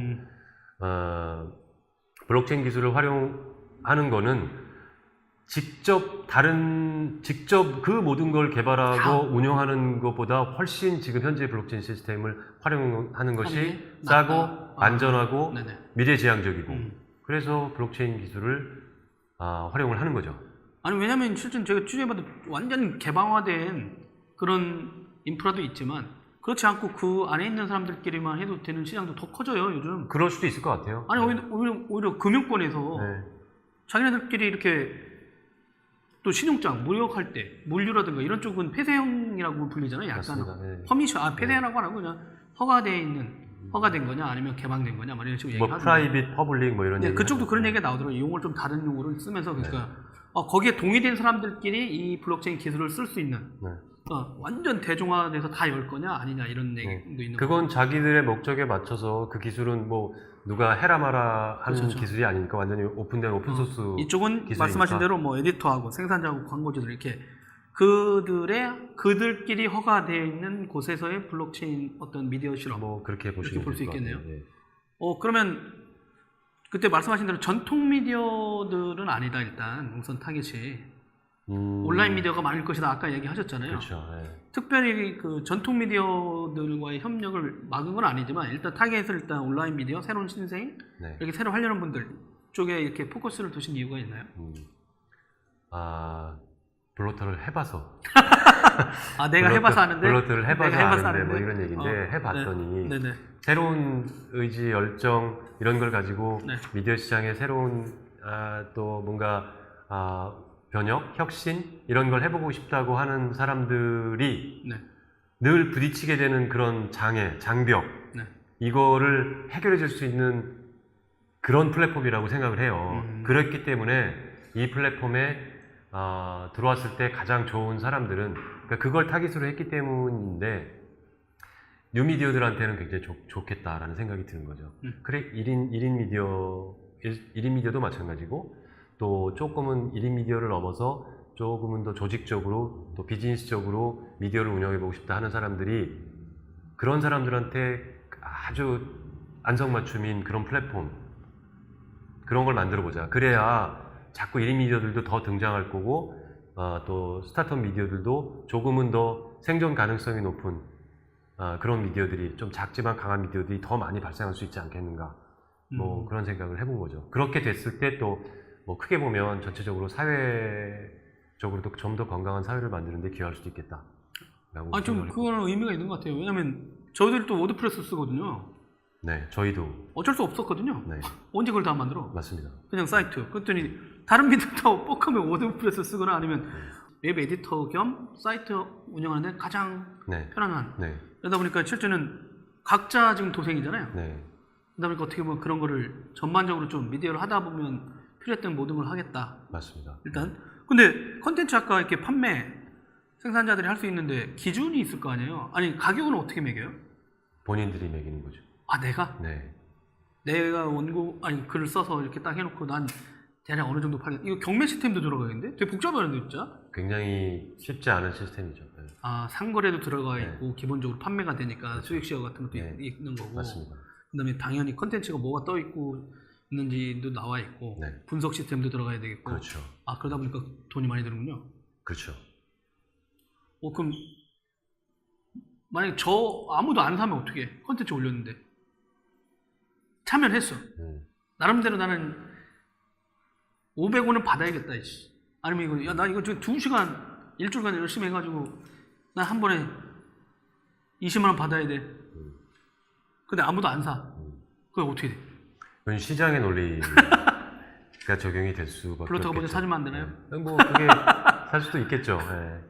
블록체인 기술을 활용하는 거는 직접 그 모든 걸 개발하고 운영하는 것보다 훨씬 지금 현재 블록체인 시스템을 활용하는 것이 싸고 안전하고 네네. 미래지향적이고 그래서 블록체인 기술을 활용을 하는 거죠. 아니 왜냐면 실제 제가 취재해봐도 완전 개방화된 그런 인프라도 있지만 그렇지 않고 그 안에 있는 사람들끼리만 해도 되는 시장도 더 커져요 요즘. 그럴 수도 있을 것 같아요. 아니 오히려 금융권에서 자기네들끼리 이렇게 또 신용장 무역할 때 물류라든가 이런 쪽은 폐쇄형이라고 불리잖아요. 약간 맞습니다. 퍼미션 폐쇄라고 안 하고 그냥 허가된 거냐 아니면 개방된 거냐 이런 식으로 뭐 얘기하죠. 프라이빗 퍼블릭 뭐 이런 얘기. 그쪽도 그런 얘기가 나오더라고요. 용어를 좀 다른 용어를 쓰면서 그러니까 거기에 동의된 사람들끼리 이 블록체인 기술을 쓸 수 있는 완전 대중화돼서 다 열 거냐 아니냐 이런 얘기도 있는 그건 자기들의 목적에 맞춰서 그 기술은 뭐 누가 해라 마라 하는 그렇죠. 기술이 아니니까 완전히 오픈된 오픈소스 이쪽은 기술이니까. 말씀하신 대로 뭐 에디터하고 생산자하고 광고주들 이렇게 그들끼리 허가되어 있는 곳에서의 블록체인 어떤 미디어 실험 뭐 그렇게 보시면 볼 수 될 것 있겠네요. 같아요. 예. 그러면 그때 말씀하신 대로 전통 미디어들은 아니다 일단 우선 타겟이 온라인 미디어가 많을 것이다 아까 얘기하셨잖아요. 그렇죠. 예. 특별히 그 전통 미디어들과의 협력을 막은 건 아니지만 일단 타겟을 일단 온라인 미디어 새로운 신생 이렇게 새로 하려는 분들 쪽에 이렇게 포커스를 두신 이유가 있나요? 블로터를 해봐서. 내가 해봐서 하는데 블로터를 해봐서 해봐서 하는데 뭐 이런 얘기인데 해봤더니 네네. 새로운 의지, 열정 이런 걸 가지고 미디어 시장에 새로운 또 뭔가 변혁, 혁신 이런 걸 해보고 싶다고 하는 사람들이 늘 부딪히게 되는 그런 장벽 이거를 해결해 줄 수 있는 그런 플랫폼이라고 생각을 해요. 그렇기 때문에 이 플랫폼에 들어왔을 때 가장 좋은 사람들은 그러니까 그걸 타깃으로 했기 때문인데 뉴미디어들한테는 굉장히 좋겠다라는 생각이 드는 거죠. 그래 1인 미디어도 마찬가지고 또 조금은 1인 미디어를 넘어서 조금은 더 조직적으로 또 비즈니스적으로 미디어를 운영해보고 싶다 하는 사람들이 그런 사람들한테 아주 안성맞춤인 그런 플랫폼 그런 걸 만들어보자. 그래야 자꾸 1인 미디어들도 더 등장할 거고 또 스타트업 미디어들도 조금은 더 생존 가능성이 높은 그런 미디어들이 좀 작지만 강한 미디어들이 더 많이 발생할 수 있지 않겠는가 뭐 그런 생각을 해본 거죠. 그렇게 됐을 때 또 뭐 크게 보면 전체적으로 사회적으로도 좀 더 건강한 사회를 만드는 데 기여할 수도 있겠다. 좀 그거는 의미가 있는 것 같아요. 왜냐면 저희들도 워드프레스 쓰거든요. 네, 저희도 어쩔 수 없었거든요. 언제 그걸 다 만들어? 맞습니다. 그냥 사이트. 그랬더니 다른 미디어도 뻑하면 워드프레스 쓰거나 아니면 웹 에디터 겸 사이트 운영하는 데 가장 편안한. 그러다 보니까 실제는 각자 지금 도생이잖아요. 그러다 보니까 어떻게 보면 그런 거를 전반적으로 좀 미디어를 하다 보면 필요했던 모든 걸 하겠다. 맞습니다. 일단. 근데 컨텐츠 아까 이렇게 판매 생산자들이 할 수 있는데 기준이 있을 거 아니에요? 아니 가격은 어떻게 매겨요? 본인들이 매기는 거죠. 내가? 내가 글을 써서 이렇게 딱 해놓고 난 대략 어느 정도 팔겠다. 이거 경매 시스템도 들어가겠는데? 되게 복잡하는데 진짜? 굉장히 쉽지 않은 시스템이죠. 상거래도 들어가 있고 기본적으로 판매가 되니까 수익 시어 같은 것도 있는 거고. 맞습니다. 그다음에 당연히 컨텐츠가 뭐가 떠 있고 있는지도 나와 있고 분석 시스템도 들어가야 되겠고. 그렇죠. 그러다 보니까 돈이 많이 드는군요. 그렇죠. 그럼 만약에 아무도 안 사면 어떻게 해? 컨텐츠 올렸는데 참여를 했어. 나름대로 나는 500원은 받아야겠다. 아니면 이거 나 이거 지금 2시간 일주일간 열심히 해가지고 나 한 번에 20만 원 받아야 돼. 근데 아무도 안 사. 그게 어떻게 돼? 그건 시장의 논리가 적용이 될 수밖에 없겠죠. 블로터가 먼저 사주면 안 되나요? 뭐 그게 살 수도 있겠죠.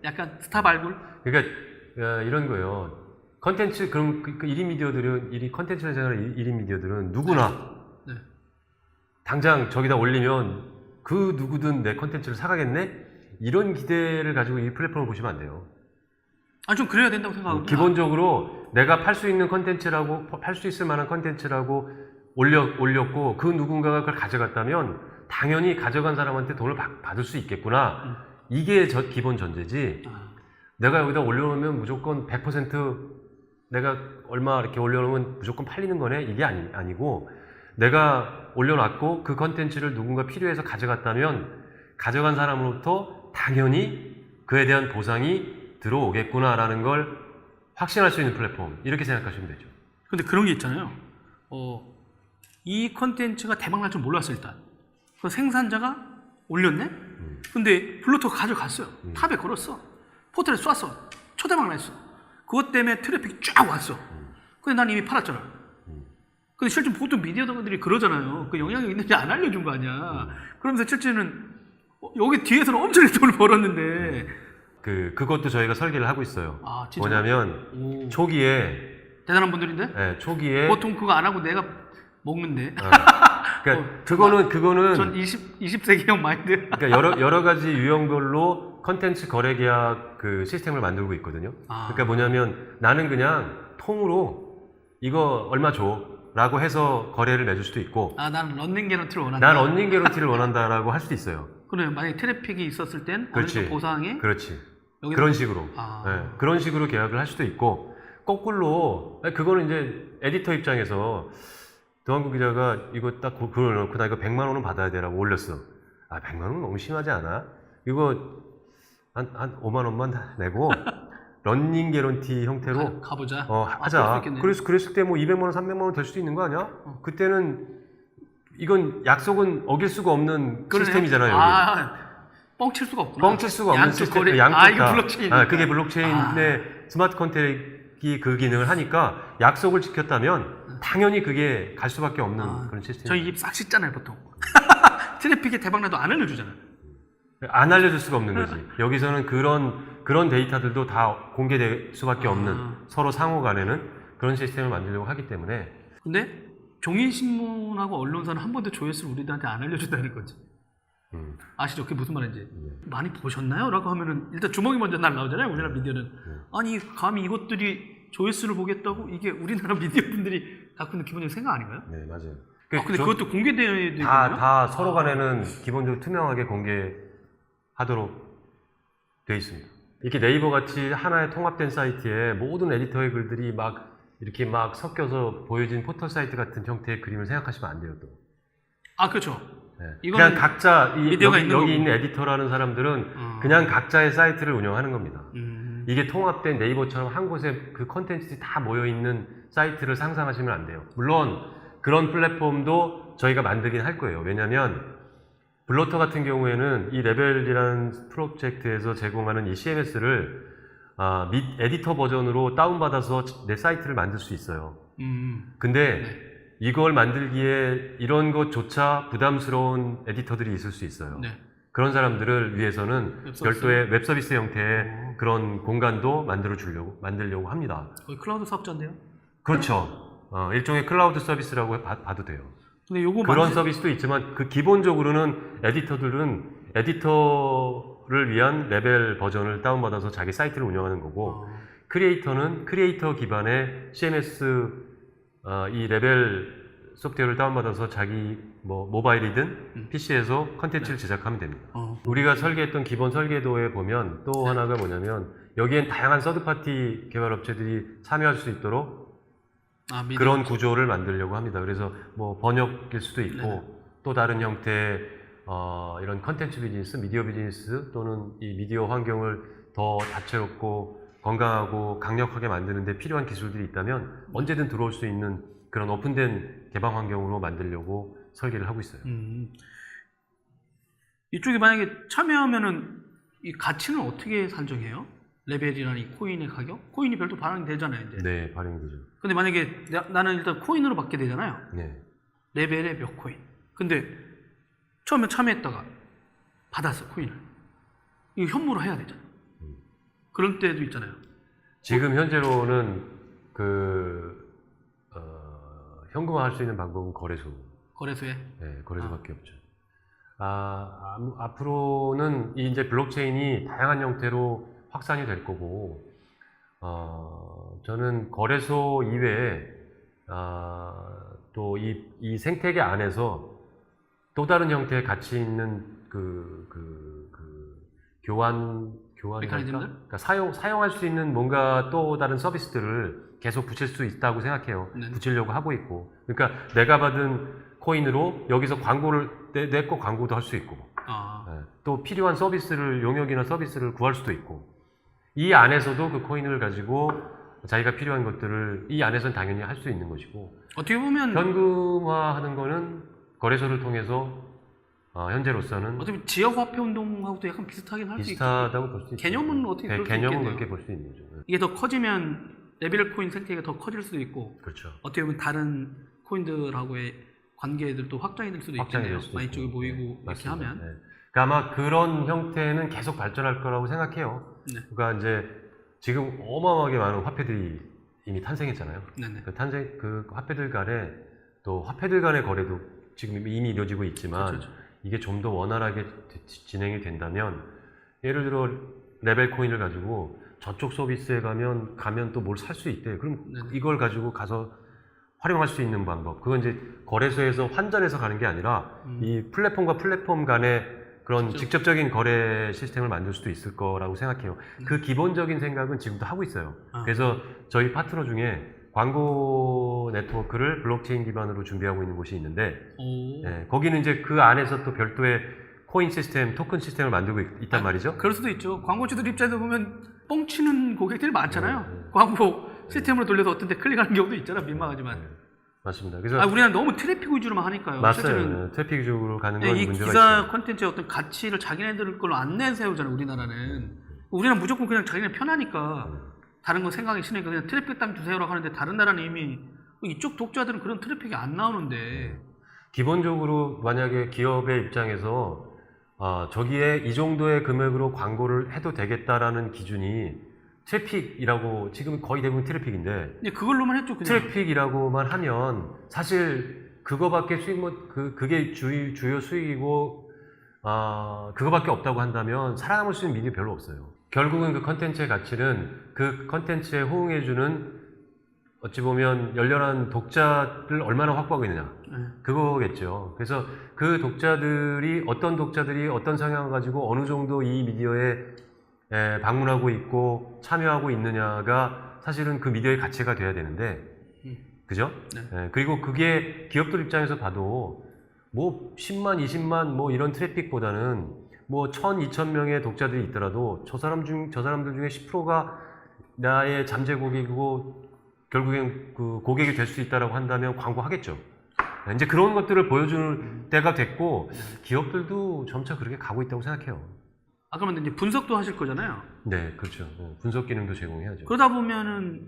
약간 스타 발굴? 그러니까 이런 거예요. 컨텐츠 그럼 그 1인 미디어들은 컨텐츠를 생각하는 1인 미디어들은 누구나 당장 저기다 올리면 그 누구든 내 컨텐츠를 사가겠네? 이런 기대를 가지고 이 플랫폼을 보시면 안 돼요. 아, 좀 그래야 된다고 생각하거든요. 기본적으로 내가 팔 수 있는 컨텐츠라고, 팔 수 있을 만한 컨텐츠라고 올렸고 그 누군가가 그걸 가져갔다면 당연히 가져간 사람한테 돈을 받을 수 있겠구나. 이게 기본 전제지. 내가 여기다 올려놓으면 무조건 100% 내가 얼마 이렇게 올려놓으면 무조건 팔리는 거네? 이게 아니고 내가 올려놨고 그 컨텐츠를 누군가 필요해서 가져갔다면 가져간 사람으로부터 당연히 그에 대한 보상이 들어오겠구나라는 걸 확신할 수 있는 플랫폼, 이렇게 생각하시면 되죠. 근데 그런 게 있잖아요. 이 컨텐츠가 대박날 줄 몰랐어 일단. 그 생산자가 올렸네? 근데 블루토가 가져갔어요. 탑에 걸었어. 포털에 쐈어. 초대박 났어. 그것 때문에 트래픽이 쫙 왔어. 근데 난 이미 팔았잖아. 근데 실제 보통 미디어들이 그러잖아요. 그 영향이 있는지 안 알려준 거 아니야. 그러면서 실제는 여기 뒤에서는 엄청난 돈을 벌었는데. 그것도 저희가 설계를 하고 있어요. 아, 진짜요? 뭐냐면 초기에 대단한 분들인데? 네, 초기에 보통 그거 안 하고 내가 먹는데. 그러니까 그거는 전 20세기형 마인드. 그러니까 여러 가지 유형별로 컨텐츠 거래 계약 그 시스템을 만들고 있거든요. 그러니까 뭐냐면 나는 그냥 통으로 이거 얼마 줘라고 해서 거래를 맺을 수도 있고. 난 런닝 개런티를 원한다. 난 런닝 개런티를 원한다라고 할 수도 있어요. 그래, 만약에 트래픽이 있었을 땐 그렇지. 어느 정도 보상에. 그렇지. 그런 식으로. 네, 그런 식으로 계약을 할 수도 있고, 거꾸로 그거는 이제 에디터 입장에서 도한국 기자가 이거 딱 그려놓고 나 이거 100만 원은 받아야 되라고 올렸어. 100만 원은 너무 심하지 않아? 이거 한 5만 원만 내고 런닝 개런티 형태로 가보자. 하자. 그랬을 때 뭐 200만 원, 300만 원 될 수도 있는 거 아니야? 그때는 이건 약속은 어길 수가 없는 시스템이잖아요. 여기. 뻥칠 수가 없구나. 뻥칠 수가 없는 시스템. 양쪽 이거 블록체인. 그게 블록체인의 스마트 컨트랙이 그 기능을 하니까 약속을 지켰다면 당연히 그게 갈 수밖에 없는 그런 시스템. 저희 입 싹 씻잖아요, 보통. 트래픽이 대박나도 안 알려주잖아요. 안 알려줄 수가 없는 거지. 여기서는 그런 데이터들도 다 공개될 수밖에 없는, 서로 상호 간에는 그런 시스템을 만들려고 하기 때문에. 근데 종이신문하고 언론사는 한 번도 조회수를 우리들한테 안 알려준다는 거지. 아시죠? 그게 무슨 말인지. 많이 보셨나요? 라고 하면은 일단 주먹이 먼저 날라오잖아요, 우리나라 미디어는. 아니, 감히 이것들이 조회수를 보겠다고? 이게 우리나라 미디어 분들이 갖고 있는 기본적인 생각 아닌가요? 네, 맞아요. 근데 그것도 공개되어야 되거든요? 다 서로 간에는 기본적으로 투명하게 공개하도록 돼 있습니다. 이렇게 네이버 같이 하나의 통합된 사이트에 모든 에디터의 글들이 이렇게 섞여서 보여진 포털 사이트 같은 형태의 그림을 생각하시면 안 돼요, 또. 그렇죠. 네. 그냥 각자 여기 있는 에디터라는 사람들은 그냥 각자의 사이트를 운영하는 겁니다. 이게 통합된 네이버처럼 한 곳에 그 컨텐츠들이 다 모여있는 사이트를 상상하시면 안 돼요. 물론 그런 플랫폼도 저희가 만들긴 할 거예요. 왜냐하면 블러터 같은 경우에는 이 레벨이라는 프로젝트에서 제공하는 이 CMS를 에디터 버전으로 다운받아서 내 사이트를 만들 수 있어요. 근데 이걸 만들기에 이런 것조차 부담스러운 에디터들이 있을 수 있어요. 네. 그런 사람들을 위해서는 별도의 웹서비스 형태의 그런 공간도 만들려고 합니다. 거의 클라우드 사업자인데요? 그렇죠. 일종의 클라우드 서비스라고 봐도 돼요. 근데 요거 그런 서비스도 있지만 기본적으로는 에디터들은 에디터를 위한 레벨 버전을 다운받아서 자기 사이트를 운영하는 거고, 크리에이터는 크리에이터 기반의 CMS 이 레벨 소프트웨어를 다운받아서 자기 모바일이든 PC에서 컨텐츠를 제작하면 됩니다. 우리가 설계했던 기본 설계도에 보면 또 하나가 뭐냐면 여기엔 다양한 서드파티 개발업체들이 참여할 수 있도록 그런 구조를 만들려고 합니다. 그래서 번역일 수도 있고 또 다른 형태의 이런 컨텐츠 비즈니스, 미디어 비즈니스 또는 이 미디어 환경을 더 다채롭고 건강하고 강력하게 만드는 데 필요한 기술들이 있다면 언제든 들어올 수 있는 그런 오픈된 개방 환경으로 만들려고 설계를 하고 있어요. 이쪽에 만약에 참여하면은 이 가치는 어떻게 산정해요? 레벨이라는 이 코인의 가격? 코인이 별도 반영이 되잖아요, 이제. 네, 반영이 되죠. 근데 만약에 나는 일단 코인으로 받게 되잖아요. 네. 레벨에 몇 코인. 근데 처음에 참여했다가 받았어, 코인을. 이거 현물로 해야 되잖아. 그런 때도 있잖아요. 지금 현재로는 현금화할 수 있는 방법은 거래소. 거래소에. 네, 거래소밖에 없죠. 앞으로는 이 이제 블록체인이 다양한 형태로 확산이 될 거고, 저는 거래소 이외에 또 이 생태계 안에서 또 다른 형태의 가치 있는 교환이랄까? 메커니즘들? 그러니까 사용할 수 있는 뭔가 또 다른 서비스들을 계속 붙일 수 있다고 생각해요. 네. 붙이려고 하고 있고. 그러니까 내가 받은 코인으로 여기서 광고를 내 거 광고도 할 수 있고, 또 필요한 서비스를 용역이나 서비스를 구할 수도 있고, 이 안에서도 그 코인을 가지고 자기가 필요한 것들을 이 안에서는 당연히 할 수 있는 것이고, 어떻게 보면 현금화하는 거는 거래소를 통해서 현재로서는 어차피 지역 화폐 운동하고도 약간 비슷하긴 할 수 있고 비슷하다고 볼 수 있죠. 개념은 어떻게 그럴 수 개념은 있겠네요. 그렇게 볼 수 있는 거죠. 이게 더 커지면 레벨 코인 생태계가 더 커질 수도 있고 그렇죠. 어떻게 보면 다른 코인들하고의 관계들도 확장이 될 수도 확장이 있겠네요. 될 수도 많이 있고. 쪽에 모이고 네, 이렇게 맞습니다. 하면 네. 그러니까 아마 그런 형태는 계속 발전할 거라고 생각해요. 네. 그러니까 이제 지금 어마어마하게 많은 화폐들이 이미 탄생했잖아요. 네네. 그 화폐들 간에 또 화폐들 간의 거래도 지금 이미 이루어지고 있지만 그렇죠. 이게 좀 더 원활하게 진행이 된다면, 예를 들어 레벨 코인을 가지고 저쪽 서비스에 가면 또 뭘 살 수 있대. 그럼 네네. 이걸 가지고 가서 활용할 수 있는 방법. 그건 이제 거래소에서 환전해서 가는 게 아니라 이 플랫폼과 플랫폼 간의 그런 직접적인 거래 시스템을 만들 수도 있을 거라고 생각해요. 그 기본적인 생각은 지금도 하고 있어요. 그래서 저희 파트너 중에 광고 네트워크를 블록체인 기반으로 준비하고 있는 곳이 있는데, 거기는 이제 그 안에서 또 별도의 코인 시스템, 토큰 시스템을 만들고 있단 말이죠. 그럴 수도 있죠. 광고주들 입장에서 보면 뻥치는 고객들이 많잖아요. 네. 광고 시스템으로 돌려서 어떤 데 클릭하는 경우도 있잖아. 민망하지만. 맞습니다. 그래서 우리는 너무 트래픽 위주로만 하니까요. 맞아요. 실제는 트래픽 위주로 가는 건 이 문제가 기사 있어요. 콘텐츠의 어떤 가치를 자기네들 걸로 안 내세우잖아요. 우리나라는. 우리는 무조건 그냥 자기네 편하니까 다른 거 생각이 싫으니까 그냥 트래픽 딱 주세요라고 하는데, 다른 나라는 이미 이쪽 독자들은 그런 트래픽이 안 나오는데. 기본적으로 만약에 기업의 입장에서 저기에 이 정도의 금액으로 광고를 해도 되겠다라는 기준이 트래픽이라고, 지금 거의 대부분 트래픽인데, 근데 그걸로만 했죠. 그냥. 트래픽이라고만 하면 사실 그거밖에 그게 주요 수익이고 그거밖에 없다고 한다면 살아남을 수 있는 미디어 별로 없어요. 결국은 그 컨텐츠의 가치는 그 컨텐츠에 호응해주는, 어찌 보면 열렬한 독자를 얼마나 확보하고 있느냐, 그거겠죠. 그래서 그 어떤 독자들이 어떤 성향을 가지고 어느 정도 이 미디어에 방문하고 있고 참여하고 있느냐가 사실은 그 미디어의 가치가 돼야 되는데, 그죠? 네. 그리고 그게 기업들 입장에서 봐도 뭐 10만, 20만 뭐 이런 트래픽보다는 뭐 1,000, 2,000명의 독자들이 있더라도 저 사람들 중에 10%가 나의 잠재 고객이고 결국엔 그 고객이 될 수 있다라고 한다면 광고하겠죠. 이제 그런 것들을 보여주는 때가 됐고, 기업들도 점차 그렇게 가고 있다고 생각해요. 그러면 이제 분석도 하실 거잖아요. 네, 그렇죠. 분석 기능도 제공해야죠. 그러다 보면은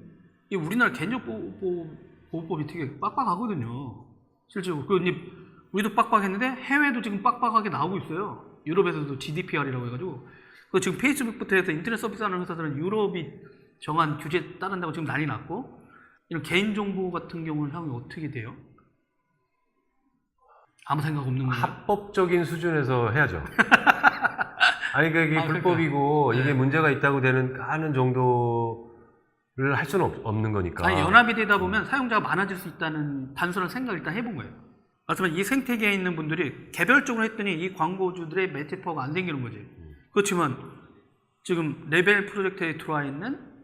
이 우리나라 개인정보보호법이 되게 빡빡하거든요. 실제로. 우리도 빡빡했는데 해외도 지금 빡빡하게 나오고 있어요. 유럽에서도 GDPR이라고 해가지고. 지금 페이스북부터 해서 인터넷 서비스하는 회사들은 유럽이 정한 규제에 따른다고 지금 난리 났고, 이런 개인정보 같은 경우는 향후 어떻게 돼요? 아무 생각 없는 거예요? 합법적인 수준에서 해야죠. 아니, 이게 불법이고 그러니까. 이게 문제가 있다고 하는 정도를 할 수는 없는 거니까. 연합이 되다 보면 사용자가 많아질 수 있다는 단순한 생각을 일단 해본 거예요. 하지만 이 생태계에 있는 분들이 개별적으로 했더니 이 광고주들의 매체퍼가 안 생기는 거지. 그렇지만 지금 레벨 프로젝트에 들어와 있는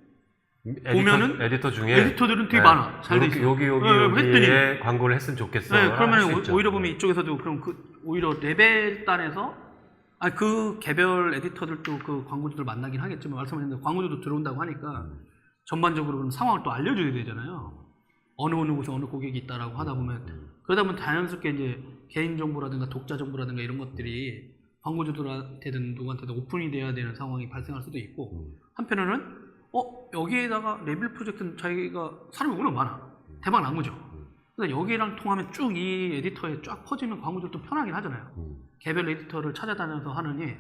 보면은 에디터 중에 에디터들은 되게 많아. 잘 돼 있어. 여기에 광고를 했으면 좋겠어. 그러면 오히려 보면 이쪽에서도 그럼 오히려 레벨 단에서 그 개별 에디터들도 그 광고주들 만나긴 하겠지만, 말씀하신 대로 광고주도 들어온다고 하니까 전반적으로 그런 상황을 또 알려줘야 되잖아요. 어느 곳에 어느 고객이 있다라고 하다 보면, 그러다 보면 자연스럽게 이제 개인정보라든가 독자정보라든가 이런 것들이 광고주들한테든 누구한테든 오픈이 돼야 되는 상황이 발생할 수도 있고, 한편으로는 여기에다가 레벨 프로젝트는 자기가 사람이 워낙 많아. 대박 난 거죠. 그래서 여기랑 통하면 쭉 이 에디터에 쫙 퍼지는 광고들도 편하긴 하잖아요. 개별 에디터를 찾아다녀서 하느니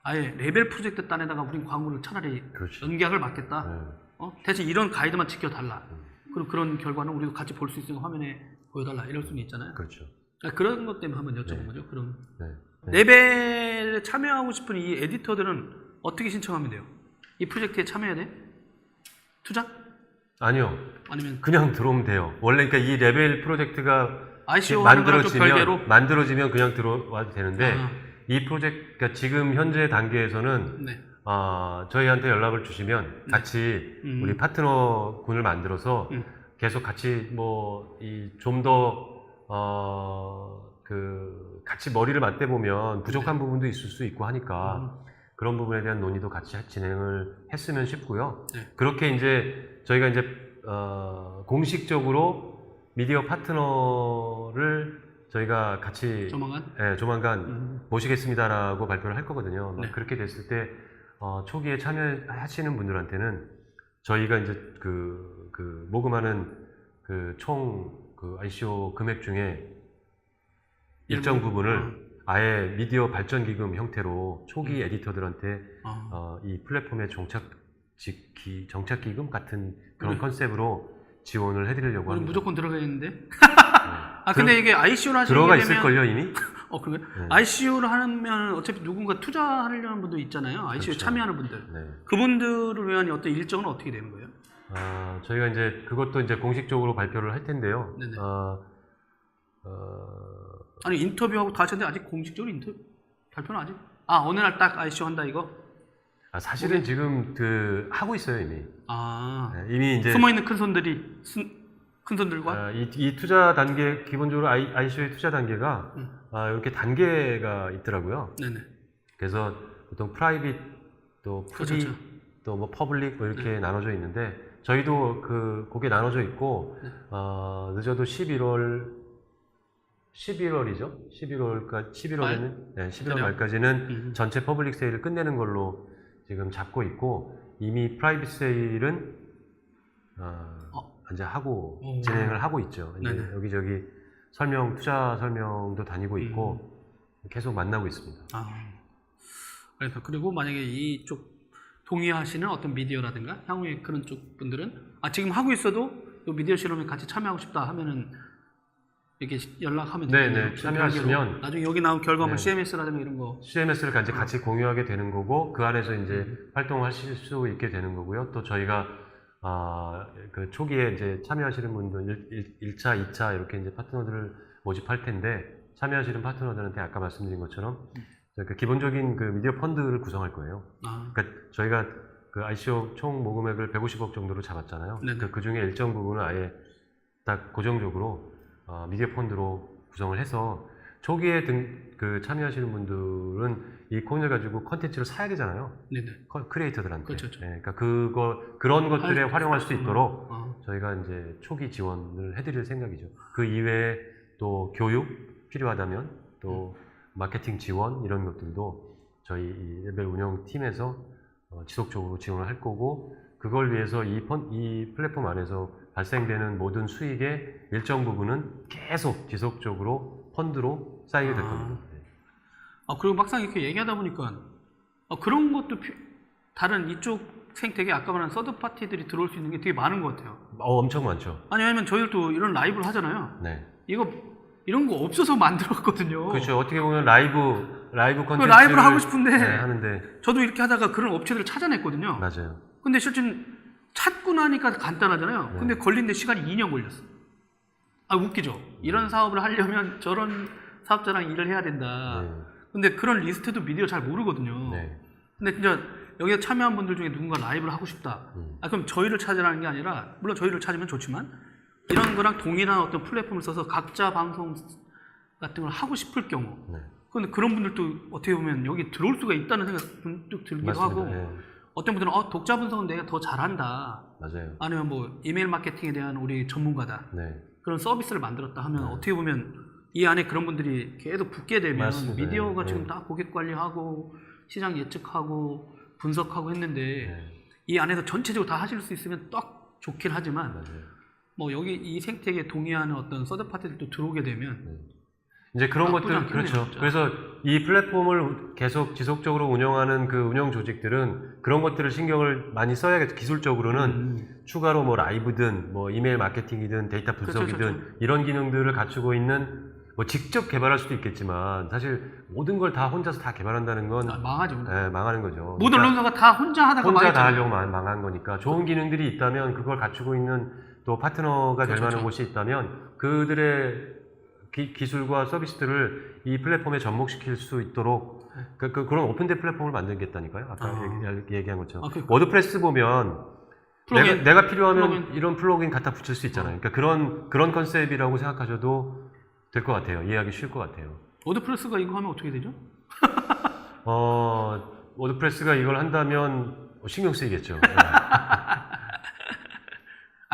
아예 레벨 프로젝트 단에다가 우린 광고를 차라리 연계약을 맡겠다. 대신 이런 가이드만 지켜달라. 그리고 그런 결과는 우리도 같이 볼 수 있으니까 화면에 보여달라. 이럴 수는 있잖아요. 그렇죠. 그런 것 때문에 한번 여쭤본 네. 거죠. 그럼 네. 네. 레벨에 참여하고 싶은 이 에디터들은 어떻게 신청하면 돼요? 이 프로젝트에 참여해야 돼? 투자? 아니요. 아니면 그냥 들어오면 돼요. 원래 그러니까 이 레벨 프로젝트가 ICO 하는 거랑 좀 별개로? 만들어지면 그냥 들어와도 되는데 아. 이 프로젝트 그러니까 지금 현재 단계에서는 네. 저희한테 연락을 주시면 같이 우리 파트너군을 만들어서 계속 같이 뭐 좀 더 같이 머리를 맞대 보면 부족한 부분도 있을 수 있고 하니까 그런 부분에 대한 논의도 같이 진행을 했으면 싶고요. 네. 그렇게 이제 저희가 이제 공식적으로 미디어 파트너를 저희가 같이 조만간 모시겠습니다라고 발표를 할 거거든요. 네. 그렇게 됐을 때 초기에 참여하시는 분들한테는 저희가 이제 모금하는 총 ICO 금액 중에 일정 부분을 아예 미디어 발전 기금 형태로 초기 에디터들한테 이 플랫폼의 정착 기금 같은 그런 컨셉으로 지원을 해드리려고 합니다. 무조건 들어가야겠는데. 근데 이게 ICO를 하시게 들어가 되면 있을걸요 이미? 그래요? 네. ICO를 하면 어차피 누군가 투자하려는 분도 있잖아요. ICO에 그렇죠. 참여하는 분들. 네. 그분들을 위한 어떤 일정은 어떻게 되는 거예요? 저희가 이제 그것도 이제 공식적으로 발표를 할 텐데요. 네네. 아니 인터뷰하고 다 하셨는데 아직 공식적으로 발표는 아직? 어느 날 딱 ICO 한다 이거? 사실은 지금 하고 있어요 이미. 네, 이미 이제 숨어 있는 큰 손들이 큰 손들과 이 투자 단계 기본적으로 ICO의 투자 단계가 이렇게 단계가 있더라고요. 네네. 그래서 보통 프라이빗 또 프리 그렇죠. 또 뭐 퍼블릭 뭐 이렇게 나눠져 있는데 저희도 그게 나눠져 있고 늦어도 11월이죠. 11월에는 11월 말까지는 전체 퍼블릭 세일을 끝내는 걸로 지금 잡고 있고 이미 프라이빗 세일은 이제 진행을 하고 있죠. 이제 여기저기 투자 설명도 다니고 있고 계속 만나고 있습니다. 그래서 그리고 만약에 이쪽 동의하시는 어떤 미디어라든가 향후에 그런 쪽 분들은 지금 하고 있어도 이 미디어 실험에 같이 참여하고 싶다 하면은 이렇게 연락하면 되겠네요. 네네. 참여하시면 나중에 여기 나온 결과물 네. CMS라든가 이런 거 CMS를 같이 공유하게 되는 거고 그 안에서 이제 활동하실 수 있게 되는 거고요. 또 저희가 그 초기에 이제 참여하시는 분들 1차, 2차 이렇게 이제 파트너들을 모집할 텐데 참여하시는 파트너들한테 아까 말씀드린 것처럼 기본적인 그 미디어 펀드를 구성할 거예요. 그러니까 저희가 그 ICO 총 모금액을 150억 정도로 잡았잖아요. 그 중에 일정 부분은 아예 딱 고정적으로 미디어 펀드로 구성을 해서 초기에 참여하시는 분들은 이 코인을 가지고 컨텐츠를 사야 되잖아요. 네네. 크리에이터들한테. 그렇죠. 네, 그러니까 그런 것들에 활용할 수 있도록 저희가 이제 초기 지원을 해드릴 생각이죠. 그 이외에 또 교육 필요하다면 또 마케팅 지원 이런 것들도 저희 이 레벨 운영팀에서 지속적으로 지원을 할 거고 그걸 위해서 이 플랫폼 안에서 발생되는 모든 수익의 일정 부분은 계속 지속적으로 펀드로 쌓이게 될 겁니다. 그리고 막상 이렇게 얘기하다 보니까 그런 것도 다른 이쪽 생태계 아까 말한 서드 파티들이 들어올 수 있는 게 되게 많은 것 같아요. 엄청 많죠. 왜냐면 저희들도 이런 라이브를 하잖아요. 네. 이런 거 없어서 만들었거든요. 그렇죠. 어떻게 보면 라이브 컨텐츠 라이브를 하고 싶은데 하는데 저도 이렇게 하다가 그런 업체들을 찾아냈거든요. 맞아요. 근데 실제 찾고 나니까 간단하잖아요. 근데 걸리는데 시간이 2년 걸렸어. 웃기죠. 이런 사업을 하려면 저런 사업자랑 일을 해야 된다. 근데 그런 리스트도 미디어 잘 모르거든요. 근데 진짜 여기에 참여한 분들 중에 누군가 라이브를 하고 싶다. 그럼 저희를 찾으라는 게 아니라 물론 저희를 찾으면 좋지만 이런 거랑 동일한 어떤 플랫폼을 써서 각자 방송 같은 걸 하고 싶을 경우 근데 그런 분들도 어떻게 보면 여기 들어올 수가 있다는 생각 문득 들기도 맞습니다. 하고 어떤 분들은 독자 분석은 내가 더 잘한다. 맞아요. 아니면 뭐 이메일 마케팅에 대한 우리 전문가다. 그런 서비스를 만들었다 하면 어떻게 보면 이 안에 그런 분들이 계속 붙게 되면 맞습니다. 미디어가 지금 다 고객 관리하고 시장 예측하고 분석하고 했는데 이 안에서 전체적으로 다 하실 수 있으면 딱 좋긴 하지만 뭐 여기 이 생태계에 동의하는 어떤 서드 파티들도 들어오게 되면 이제 그런 것들 그렇죠. 진짜. 그래서 이 플랫폼을 계속 지속적으로 운영하는 그 운영 조직들은 그런 것들을 신경을 많이 써야겠죠. 기술적으로는 추가로 뭐 라이브든 뭐 이메일 마케팅이든 데이터 분석이든 그렇죠. 이런 기능들을 갖추고 있는 뭐 직접 개발할 수도 있겠지만 사실 모든 걸 다 혼자서 다 개발한다는 건 망하죠. 망하는 거죠. 모든 언론사가 다 혼자 하다가 혼자 다 망했잖아요. 하려고 망한 거니까 좋은 기능들이 있다면 그걸 갖추고 있는 또 파트너가 될 만한 곳이 있다면 그들의 기술과 서비스들을 이 플랫폼에 접목시킬 수 있도록 그런 오픈된 플랫폼을 만들겠다니까요. 아까 얘기한 것처럼. 워드프레스 보면 플러그인, 내가 필요하면 이런 플러그인 갖다 붙일 수 있잖아요. 그러니까 그런 컨셉이라고 생각하셔도 될 것 같아요. 이해하기 쉬울 것 같아요. 워드프레스가 이거 하면 어떻게 되죠? 워드프레스가 이걸 한다면 신경 쓰이겠죠.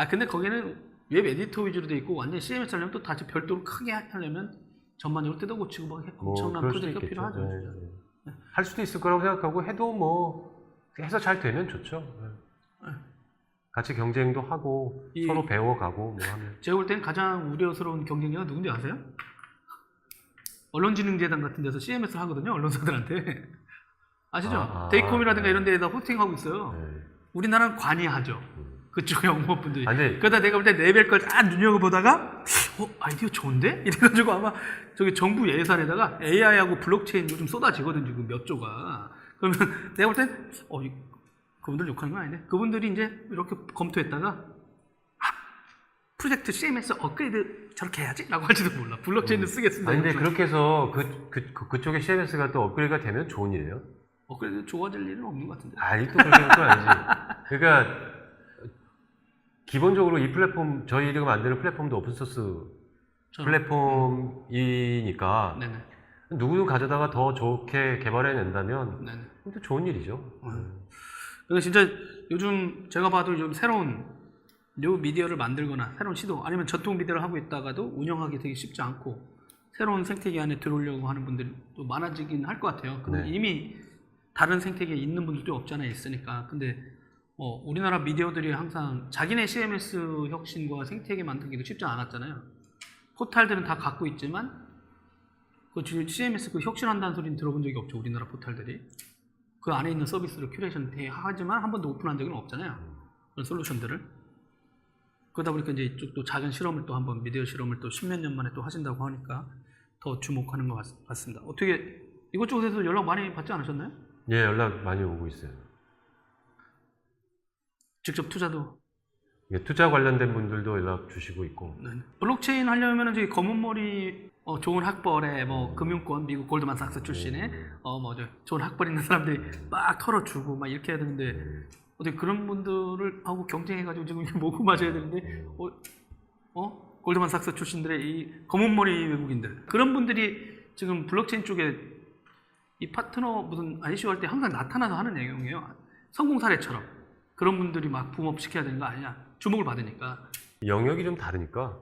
근데 거기는 웹 에디터 위주로 돼 있고 완전 CMS 하려면 또 다시 별도로 크게 하려면 전반적으로 뜯어 고치고 막 엄청난 그럴 수도 프로젝트가 있겠죠. 필요하죠. 네. 할 수도 있을 거라고 생각하고 해도 뭐 해서 잘 되면 좋죠. 같이 경쟁도 하고 서로 배워가고 뭐 하면. 제가 볼 때는 가장 우려스러운 경쟁자가 누군지 아세요? 언론진흥재단 같은 데서 CMS를 하거든요. 언론사들한테. 아시죠? 데이콤이라든가 이런 데에다 호스팅하고 있어요. 우리나라는 관이하죠. 그쪽 영업분들이. 그러다 내가 볼 때 레벨 걸 다 눈여겨보다가 아이디어 좋은데? 이래가지고 아마 저기 정부 예산에다가 AI하고 블록체인 좀 쏟아지거든요. 지금 몇 조가. 그러면 내가 볼 땐 그분들 욕하는 건 아닌데 그분들이 이제 이렇게 검토했다가 프로젝트 CMS 업그레이드 저렇게 해야지? 라고 할지도 몰라. 블록체인을 쓰겠습니다. 근데 그렇게 해서 그쪽에 CMS가 또 업그레이드가 되면 좋은 일이에요? 업그레이드 좋아질 일은 없는 것 같은데. 또 그렇게 건 아니지. 그러니까 기본적으로 이 플랫폼 저희가 만드는 플랫폼도 오픈소스 플랫폼이니까 누구든 가져다가 더 좋게 개발해낸다면 또 좋은 일이죠. 그래서 진짜 요즘 제가 봐도 좀 새로운 뉴 미디어를 만들거나 새로운 시도 아니면 전통 미디어를 하고 있다가도 운영하기 되게 쉽지 않고 새로운 생태계 안에 들어오려고 하는 분들이 또 많아지긴 할 것 같아요. 근데 이미 다른 생태계에 있는 분들도 없지 않아 있으니까. 근데 우리나라 미디어들이 항상 자기네 CMS 혁신과 생태계 만들기도 쉽지 않았잖아요. 포탈들은 다 갖고 있지만 그 CMS 혁신한다는 소리는 들어본 적이 없죠. 우리나라 포탈들이. 그 안에 있는 서비스를 큐레이션 하지만 한 번도 오픈한 적은 없잖아요. 그런 솔루션들을. 그러다 보니까 이제 이쪽도 작은 실험을 또 한번 미디어 실험을 또 십몇 년 만에 또 하신다고 하니까 더 주목하는 것 같습니다. 어떻게 이것저것에서 연락 많이 받지 않으셨나요? 예, 연락 많이 오고 있어요. 직접 투자도? 투자 관련된 분들도 연락 주시고 있고. 블록체인 하려면 저기 검은머리 좋은 학벌에 금융권 미국 골드만삭스 출신의 좋은 학벌 있는 사람들이 막 털어주고 막 이렇게 해야 되는데 어떻게 그런 분들을 하고 경쟁해가지고 지금 먹고 마셔야 되는데 골드만삭스 출신들의 이 검은머리 외국인들 그런 분들이 지금 블록체인 쪽에 이 파트너 무슨 ICO 할 때 항상 나타나서 하는 내용이에요. 성공 사례처럼 그런 분들이 막 붐업시켜야 되는 거 아니냐 주목을 받으니까. 영역이 좀 다르니까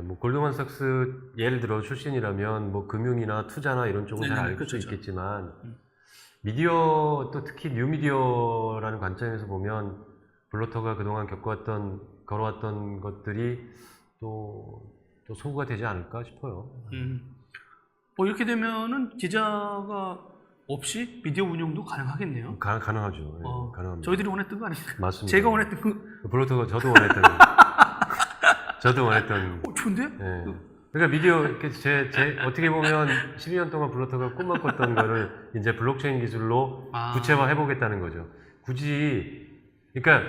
뭐 골드만삭스 예를 들어 출신이라면 뭐 금융이나 투자나 이런 쪽은 잘 알 수 있겠지만 미디어 또 특히 뉴미디어라는 관점에서 보면 블로터가 그동안 걸어왔던 것들이 또 소구가 되지 않을까 싶어요. 이렇게 되면은 기자가 없이 미디어 운영도 가능하겠네요. 가능하죠. 가능합니다. 저희들이 원했던 거 아닙니까? 맞습니다. 제가 원했던 거. 블로터가 저도 원했던. 좋은데? 네. 그러니까 미디어 어떻게 보면 12년 동안 블로터가 꿈만 꿨던 거를 이제 블록체인 기술로 구체화 해보겠다는 거죠. 굳이 그러니까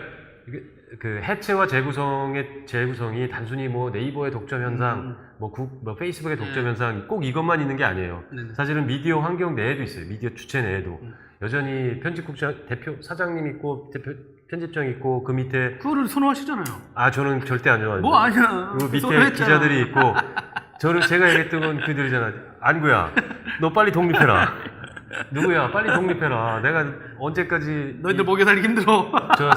그 해체와 재구성이 단순히 뭐 네이버의 독점 현상, 뭐 페이스북의 독점 현상 꼭 이것만 있는 게 아니에요. 사실은 미디어 환경 내에도 있어요. 미디어 주체 내에도 여전히 편집국장 대표 사장님 있고 편집장 있고 그 밑에 그거를 선호하시잖아요. 저는 절대 안 좋아해요. 뭐 아니야. 그 밑에 기자들이 있고 제가 얘기했던 건 그들이잖아. 안구야, 너 빨리 독립해라. 누구야? 빨리 독립해라. 내가 언제까지 너희들 먹여 살기 힘들어. 저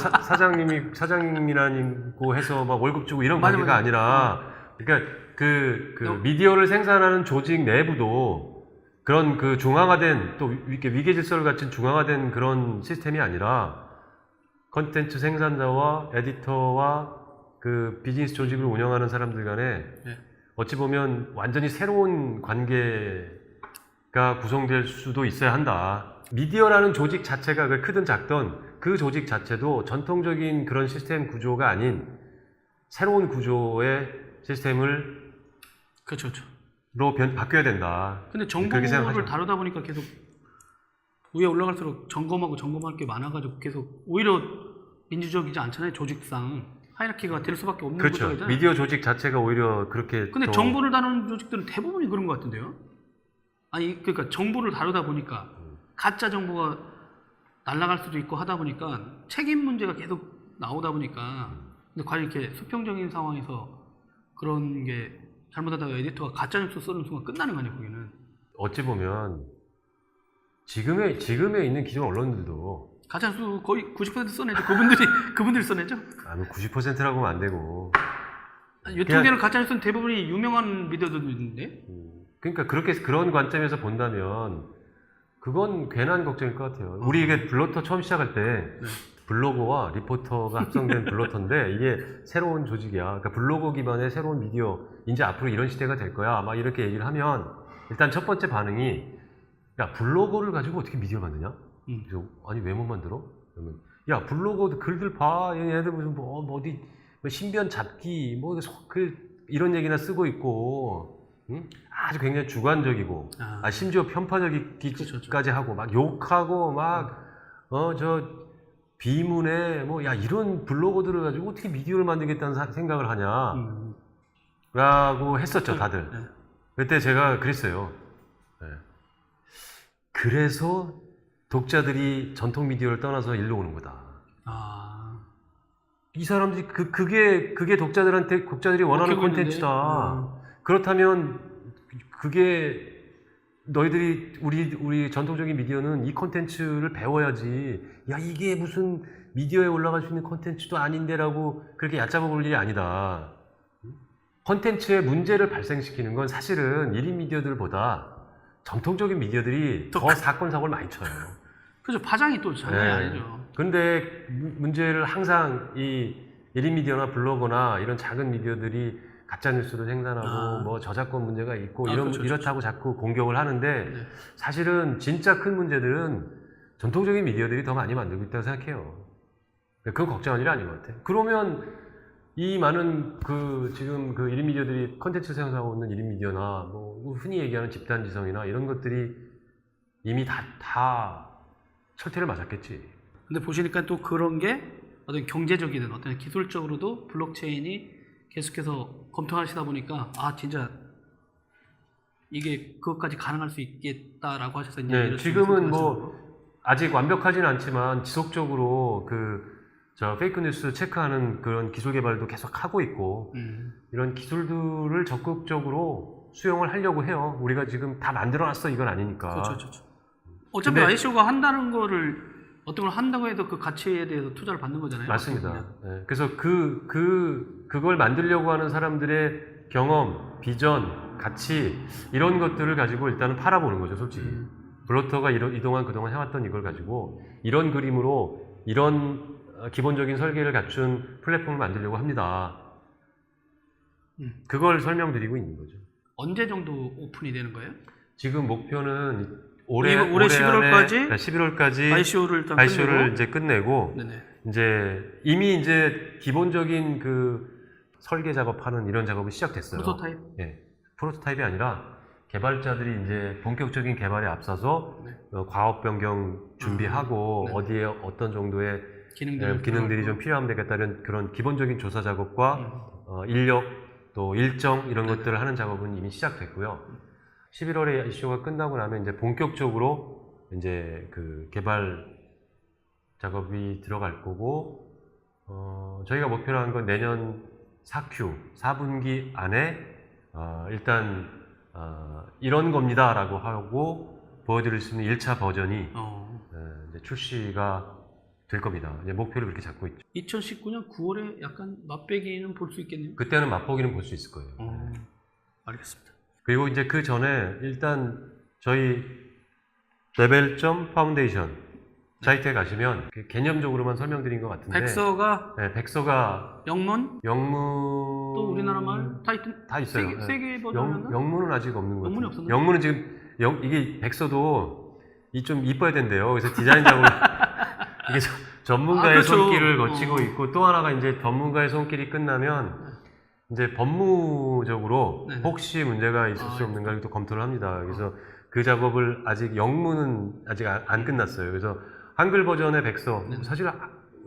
사장님이라고 해서 막 월급 주고 이런 관계가 아니라 그러니까 미디어를 생산하는 조직 내부도 그런 중앙화된 또 이렇게 위계 질서를 갖춘 중앙화된 그런 시스템이 아니라 컨텐츠 생산자와 에디터와 그 비즈니스 조직을 운영하는 사람들 간에 어찌 보면 완전히 새로운 관계가 구성될 수도 있어야 한다. 미디어라는 조직 자체가 크든 작든 그 조직 자체도 전통적인 그런 시스템 구조가 아닌 새로운 구조의 시스템을 바뀌어야 된다. 근데 그렇게 생각하죠. 정보를 다루다 보니까 계속 위에 올라갈수록 점검할 게 많아가지고 계속 오히려 민주적이지 않잖아요. 조직상 하이라키가 될 수밖에 없는 그렇죠. 구조잖아요. 미디어 조직 자체가 오히려 그렇게. 근데 정보를 다루는 조직들은 대부분이 그런 것 같은데요. 아니 그러니까 정보를 다루다 보니까 가짜 정보가 날아갈 수도 있고 하다 보니까 책임 문제가 계속 나오다 보니까 근데 과연 이렇게 수평적인 상황에서 그런 게 잘못하다가 에디터가 가짜 뉴스 쓰는 순간 끝나는 거 아니에요, 거기는. 어찌 보면 지금에 있는 기존 언론들도 가짜 뉴스 거의 90% 써내죠. 그분들이 써내죠. 90%라고 하면 안 되고. 유통되는 가짜 뉴스는 대부분이 유명한 미디어들도 있는데. 그러니까 그런 관점에서 본다면 그건 괜한 걱정일 것 같아요. 우리 이게 블러터 처음 시작할 때 블로거와 리포터가 합성된 블러터인데 이게 새로운 조직이야. 그러니까 블로거 기반의 새로운 미디어, 이제 앞으로 이런 시대가 될 거야. 막 이렇게 얘기를 하면 일단 첫 번째 반응이 야, 블로거를 가지고 어떻게 미디어 만드냐? 그래서 아니 왜 못 만들어? 그러면 야, 블로거 글들 봐. 얘네들 무슨 어디 신변 잡기 이런 얘기나 쓰고 있고 아주 굉장히 주관적이고 심지어 편파적이기까지 그렇죠. 하고 막 욕하고 막 비문에 야 이런 블로거들을 가지고 어떻게 미디어를 만들겠다는 생각을 하냐 라고 했었죠 다들. 네. 그때 제가 그랬어요. 네. 그래서 독자들이 전통 미디어를 떠나서 일로 오는 거다. 이 사람들이 그게 독자들이 원하는 콘텐츠다. 그렇다면 그게 너희들이 우리 전통적인 미디어는 이 콘텐츠를 배워야지. 야, 이게 무슨 미디어에 올라갈 수 있는 콘텐츠도 아닌데라고 그렇게 얕잡아 볼 일이 아니다. 콘텐츠의 문제를 발생시키는 건 사실은 1인 미디어들보다 전통적인 미디어들이 더 사건 사고를 많이 쳐요. 그렇죠. 파장이 또 장난이 아니죠. 그런데 문제를 항상 이 1인 미디어나 블로거나 이런 작은 미디어들이 가짜 뉴스를 생산하고 저작권 문제가 있고 그렇죠. 이렇다고 자꾸 공격을 하는데 사실은 진짜 큰 문제들은 전통적인 미디어들이 더 많이 만들고 있다고 생각해요. 그건 걱정할 일이 아닌 것 같아요. 그러면 이 많은 지금 1인 미디어들이 컨텐츠 생산하고 있는 1인 미디어나 흔히 얘기하는 집단지성이나 이런 것들이 이미 다 철퇴를 맞았겠지. 근데 보시니까 또 그런 게 어떤 경제적이든 어떤 기술적으로도 블록체인이 계속해서 검토하시다 보니까 진짜 이게 그것까지 가능할 수 있겠다라고 하셔서 이제 네, 지금은 아직 완벽하지는 않지만 지속적으로 페이크 뉴스 체크하는 그런 기술 개발도 계속 하고 있고 이런 기술들을 적극적으로 수용을 하려고 해요. 우리가 지금 다 만들어놨어 이건 아니니까. 그렇죠. 어차피 ICO가 한다는 거를 어떤 걸 한다고 해도 그 가치에 대해서 투자를 받는 거잖아요. 맞습니다. 네, 그래서 그걸 만들려고 하는 사람들의 경험, 비전, 가치 이런 것들을 가지고 일단은 팔아보는 거죠, 솔직히. 블러터가 그동안 해왔던 이걸 가지고 이런 그림으로 이런 기본적인 설계를 갖춘 플랫폼을 만들려고 합니다. 그걸 설명드리고 있는 거죠. 언제 정도 오픈이 되는 거예요? 지금 목표는 올해 11월까지 ICO를 이제 끝내고 네네. 이미 기본적인 설계 작업하는 이런 작업이 시작됐어요. 프로토타입? 네. 프로토타입이 아니라 개발자들이 이제 본격적인 개발에 앞서서 과업 변경 준비하고 어디에 어떤 정도의 기능들이 좀 필요하면 되겠다는 그런 기본적인 조사 작업과 인력 또 일정 이런 것들을 하는 작업은 이미 시작됐고요. 11월에 ICO가 끝나고 나면 이제 본격적으로 이제 개발 작업이 들어갈 거고, 저희가 목표로 한 건 내년 4분기 안에 일단 이런 겁니다라고 하고 보여드릴 수 있는 1차 버전이 이제 출시가 될 겁니다. 이제 목표를 그렇게 잡고 있죠. 2019년 9월에 약간 맛배기는 볼 수 있겠네요. 그때는 맛보기는 볼 수 있을 거예요. 알겠습니다. 그리고 이제 그 전에 일단 저희 레벨.파운데이션 사이트에 가시면 개념적으로만 설명드린 것 같은데 백서가 영문 또 우리나라 말 다 있어요. 세계 버전은 영문은 아직 없는 것 같아요. 영문이 없었나요? 영문은 지금 이게 백서도 좀 이뻐야 된대요. 그래서 디자인적으로 이게 전문가의 그렇죠. 손길을 거치고 있고 또 하나가 이제 전문가의 손길이 끝나면 이제 법무적으로 네네. 혹시 문제가 있을 수 없는가를 또 검토를 합니다. 그래서 그 작업을 아직 영문은 아직 안 끝났어요. 그래서 한글 버전의 백서, 네네. 사실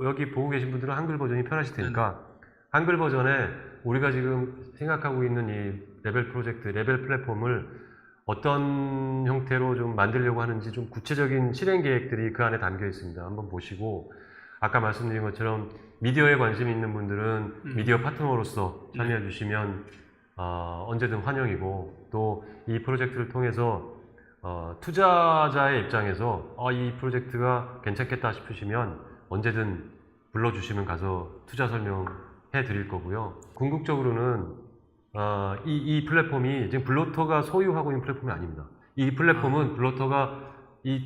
여기 보고 계신 분들은 한글 버전이 편하실 테니까 한글 버전에 우리가 지금 생각하고 있는 이 레벨 프로젝트, 레벨 플랫폼을 어떤 형태로 좀 만들려고 하는지 좀 구체적인 실행 계획들이 그 안에 담겨 있습니다. 한번 보시고, 아까 말씀드린 것처럼 미디어에 관심 있는 분들은 미디어 파트너로서 참여해 주시면 언제든 환영이고, 또 이 프로젝트를 통해서 투자자의 입장에서 이 프로젝트가 괜찮겠다 싶으시면 언제든 불러주시면 가서 투자 설명해 드릴 거고요. 궁극적으로는 이 플랫폼이 지금 블러터가 소유하고 있는 플랫폼이 아닙니다. 이 플랫폼은 블러터가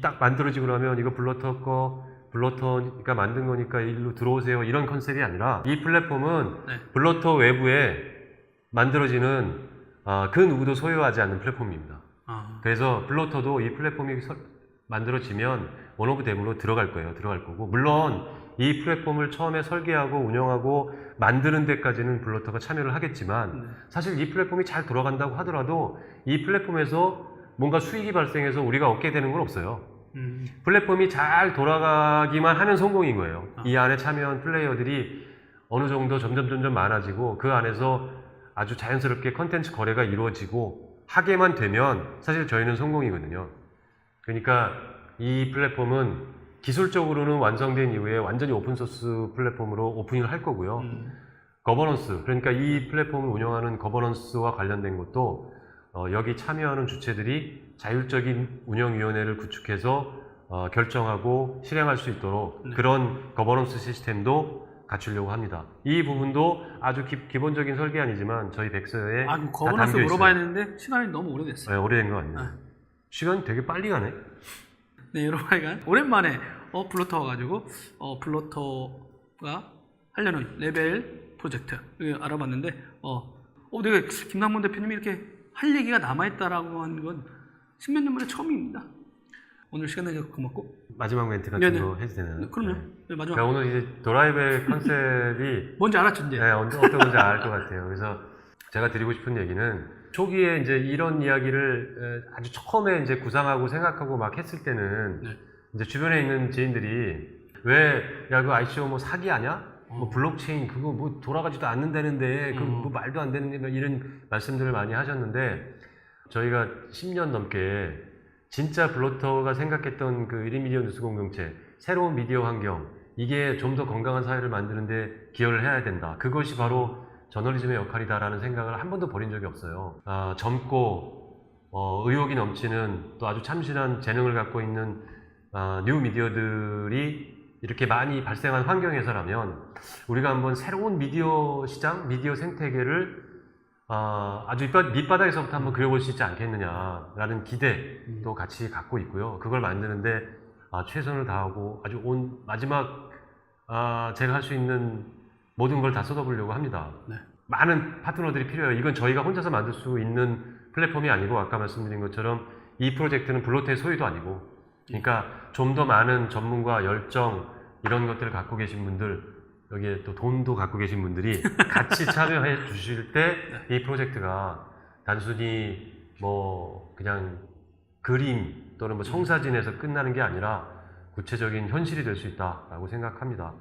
딱 만들어지고 나면 이거 블러터 거, 블러터가 만든 거니까 일로 들어오세요, 이런 컨셉이 아니라 이 플랫폼은 블러터 외부에 만들어지는 그 누구도 소유하지 않는 플랫폼입니다. 그래서 블러터도 이 플랫폼이 만들어지면 원 오브 댐으로 들어갈 거고, 물론 이 플랫폼을 처음에 설계하고 운영하고 만드는 데까지는 블러터가 참여를 하겠지만, 사실 이 플랫폼이 잘 돌아간다고 하더라도 이 플랫폼에서 뭔가 수익이 발생해서 우리가 얻게 되는 건 없어요. 플랫폼이 잘 돌아가기만 하면 성공인 거예요. 이 안에 참여한 플레이어들이 어느 정도 점점 많아지고 그 안에서 아주 자연스럽게 컨텐츠 거래가 이루어지고 하게만 되면 사실 저희는 성공이거든요. 그러니까 이 플랫폼은 기술적으로는 완성된 이후에 완전히 오픈소스 플랫폼으로 오픈을 할 거고요. 거버넌스, 그러니까 이 플랫폼을 운영하는 거버넌스와 관련된 것도 여기 참여하는 주체들이 자율적인 운영위원회를 구축해서 결정하고 실행할 수 있도록 그런 거버넌스 시스템도 갖추려고 합니다. 이 부분도 아주 기본적인 설계안이지만 저희 백서에 다 거버넌스 담겨 물어봐야 있어요. 되는데 시간이 너무 오래됐어요. 네, 오래된 거 아니에요. 시간이 되게 빨리 가네. 네, 여러분, 오랜만에 블러터 와가지고 블러터가 하려는 레벨 프로젝트 알아봤는데 내가 김남문 대표님이 이렇게 할 얘기가 남아있다라고 하는 건 십몇 년 만에 처음입니다. 오늘 시간 내줘서 고맙고. 마지막 멘트 같은 거 해도 되나요? 그럼요. 네, 마지막. 그러니까 오늘 이제 드라이브의 컨셉이 뭔지 알았죠, 이제? 네, 어떤 건지 알 것 같아요. 그래서 제가 드리고 싶은 얘기는, 초기에 이제 이런 이야기를 아주 처음에 이제 구상하고 생각하고 막 했을 때는 이제 주변에 있는 지인들이 그 ICO 뭐 사기 아냐? 뭐 블록체인 그거 뭐 돌아가지도 않는다는데 그 뭐 말도 안 되는 이런 말씀들을 많이 하셨는데, 저희가 10년 넘게 진짜 블러터가 생각했던 그 1인 미디어 뉴스 공동체, 새로운 미디어 환경, 이게 좀 더 건강한 사회를 만드는데 기여를 해야 된다. 그것이 바로 저널리즘의 역할이다라는 생각을 한 번도 버린 적이 없어요. 젊고 의욕이 넘치는, 또 아주 참신한 재능을 갖고 있는 뉴 미디어들이 이렇게 많이 발생한 환경에서라면 우리가 한번 새로운 미디어 시장, 미디어 생태계를 아주 밑바닥에서부터 한번 그려볼 수 있지 않겠느냐라는 기대도 같이 갖고 있고요. 그걸 만드는데 최선을 다하고 아주 마지막 제가 할 수 있는 모든 걸 다 쏟아보려고 합니다. 많은 파트너들이 필요해요. 이건 저희가 혼자서 만들 수 있는 플랫폼이 아니고, 아까 말씀드린 것처럼 이 프로젝트는 블러터의 소유도 아니고, 그러니까 좀 더 많은 전문가, 열정, 이런 것들을 갖고 계신 분들, 여기에 또 돈도 갖고 계신 분들이 같이 참여해 주실 때 이 프로젝트가 단순히 뭐 그냥 그림 또는 뭐 청사진에서 끝나는 게 아니라 구체적인 현실이 될 수 있다라고 생각합니다.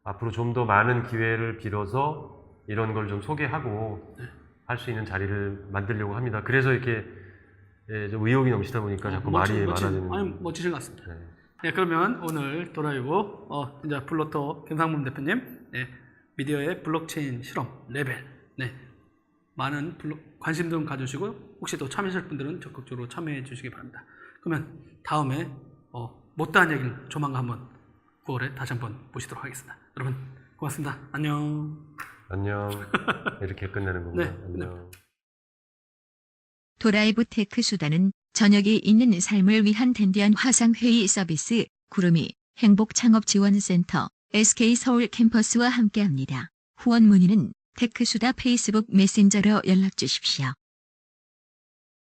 앞으로 좀 더 많은 기회를 빌어서 이런 걸 좀 소개하고 할 수 있는 자리를 만들려고 합니다. 그래서 이렇게 좀 의욕이 넘치다 보니까 자꾸 말이 많아지는. 아니, 멋지신 것 같습니다. 네, 그러면 오늘 드라이브 이제 블러터 김상문 대표님 미디어의 블록체인 실험 레벨 많은 관심 좀 가주시고, 혹시 또 참여하실 분들은 적극적으로 참여해 주시기 바랍니다. 그러면 다음에 못다한 얘기를 조만간 한번 9월에 다시 한번 보시도록 하겠습니다. 여러분 고맙습니다. 안녕. 이렇게 끝내는 건가요? 네. 안녕. 도라이브 테크 수단은 저녁이 있는 삶을 위한 댄디한 화상회의 서비스 구름이 행복창업지원센터 SK서울 캠퍼스와 함께합니다. 후원 문의는 테크수다 페이스북 메신저로 연락 주십시오.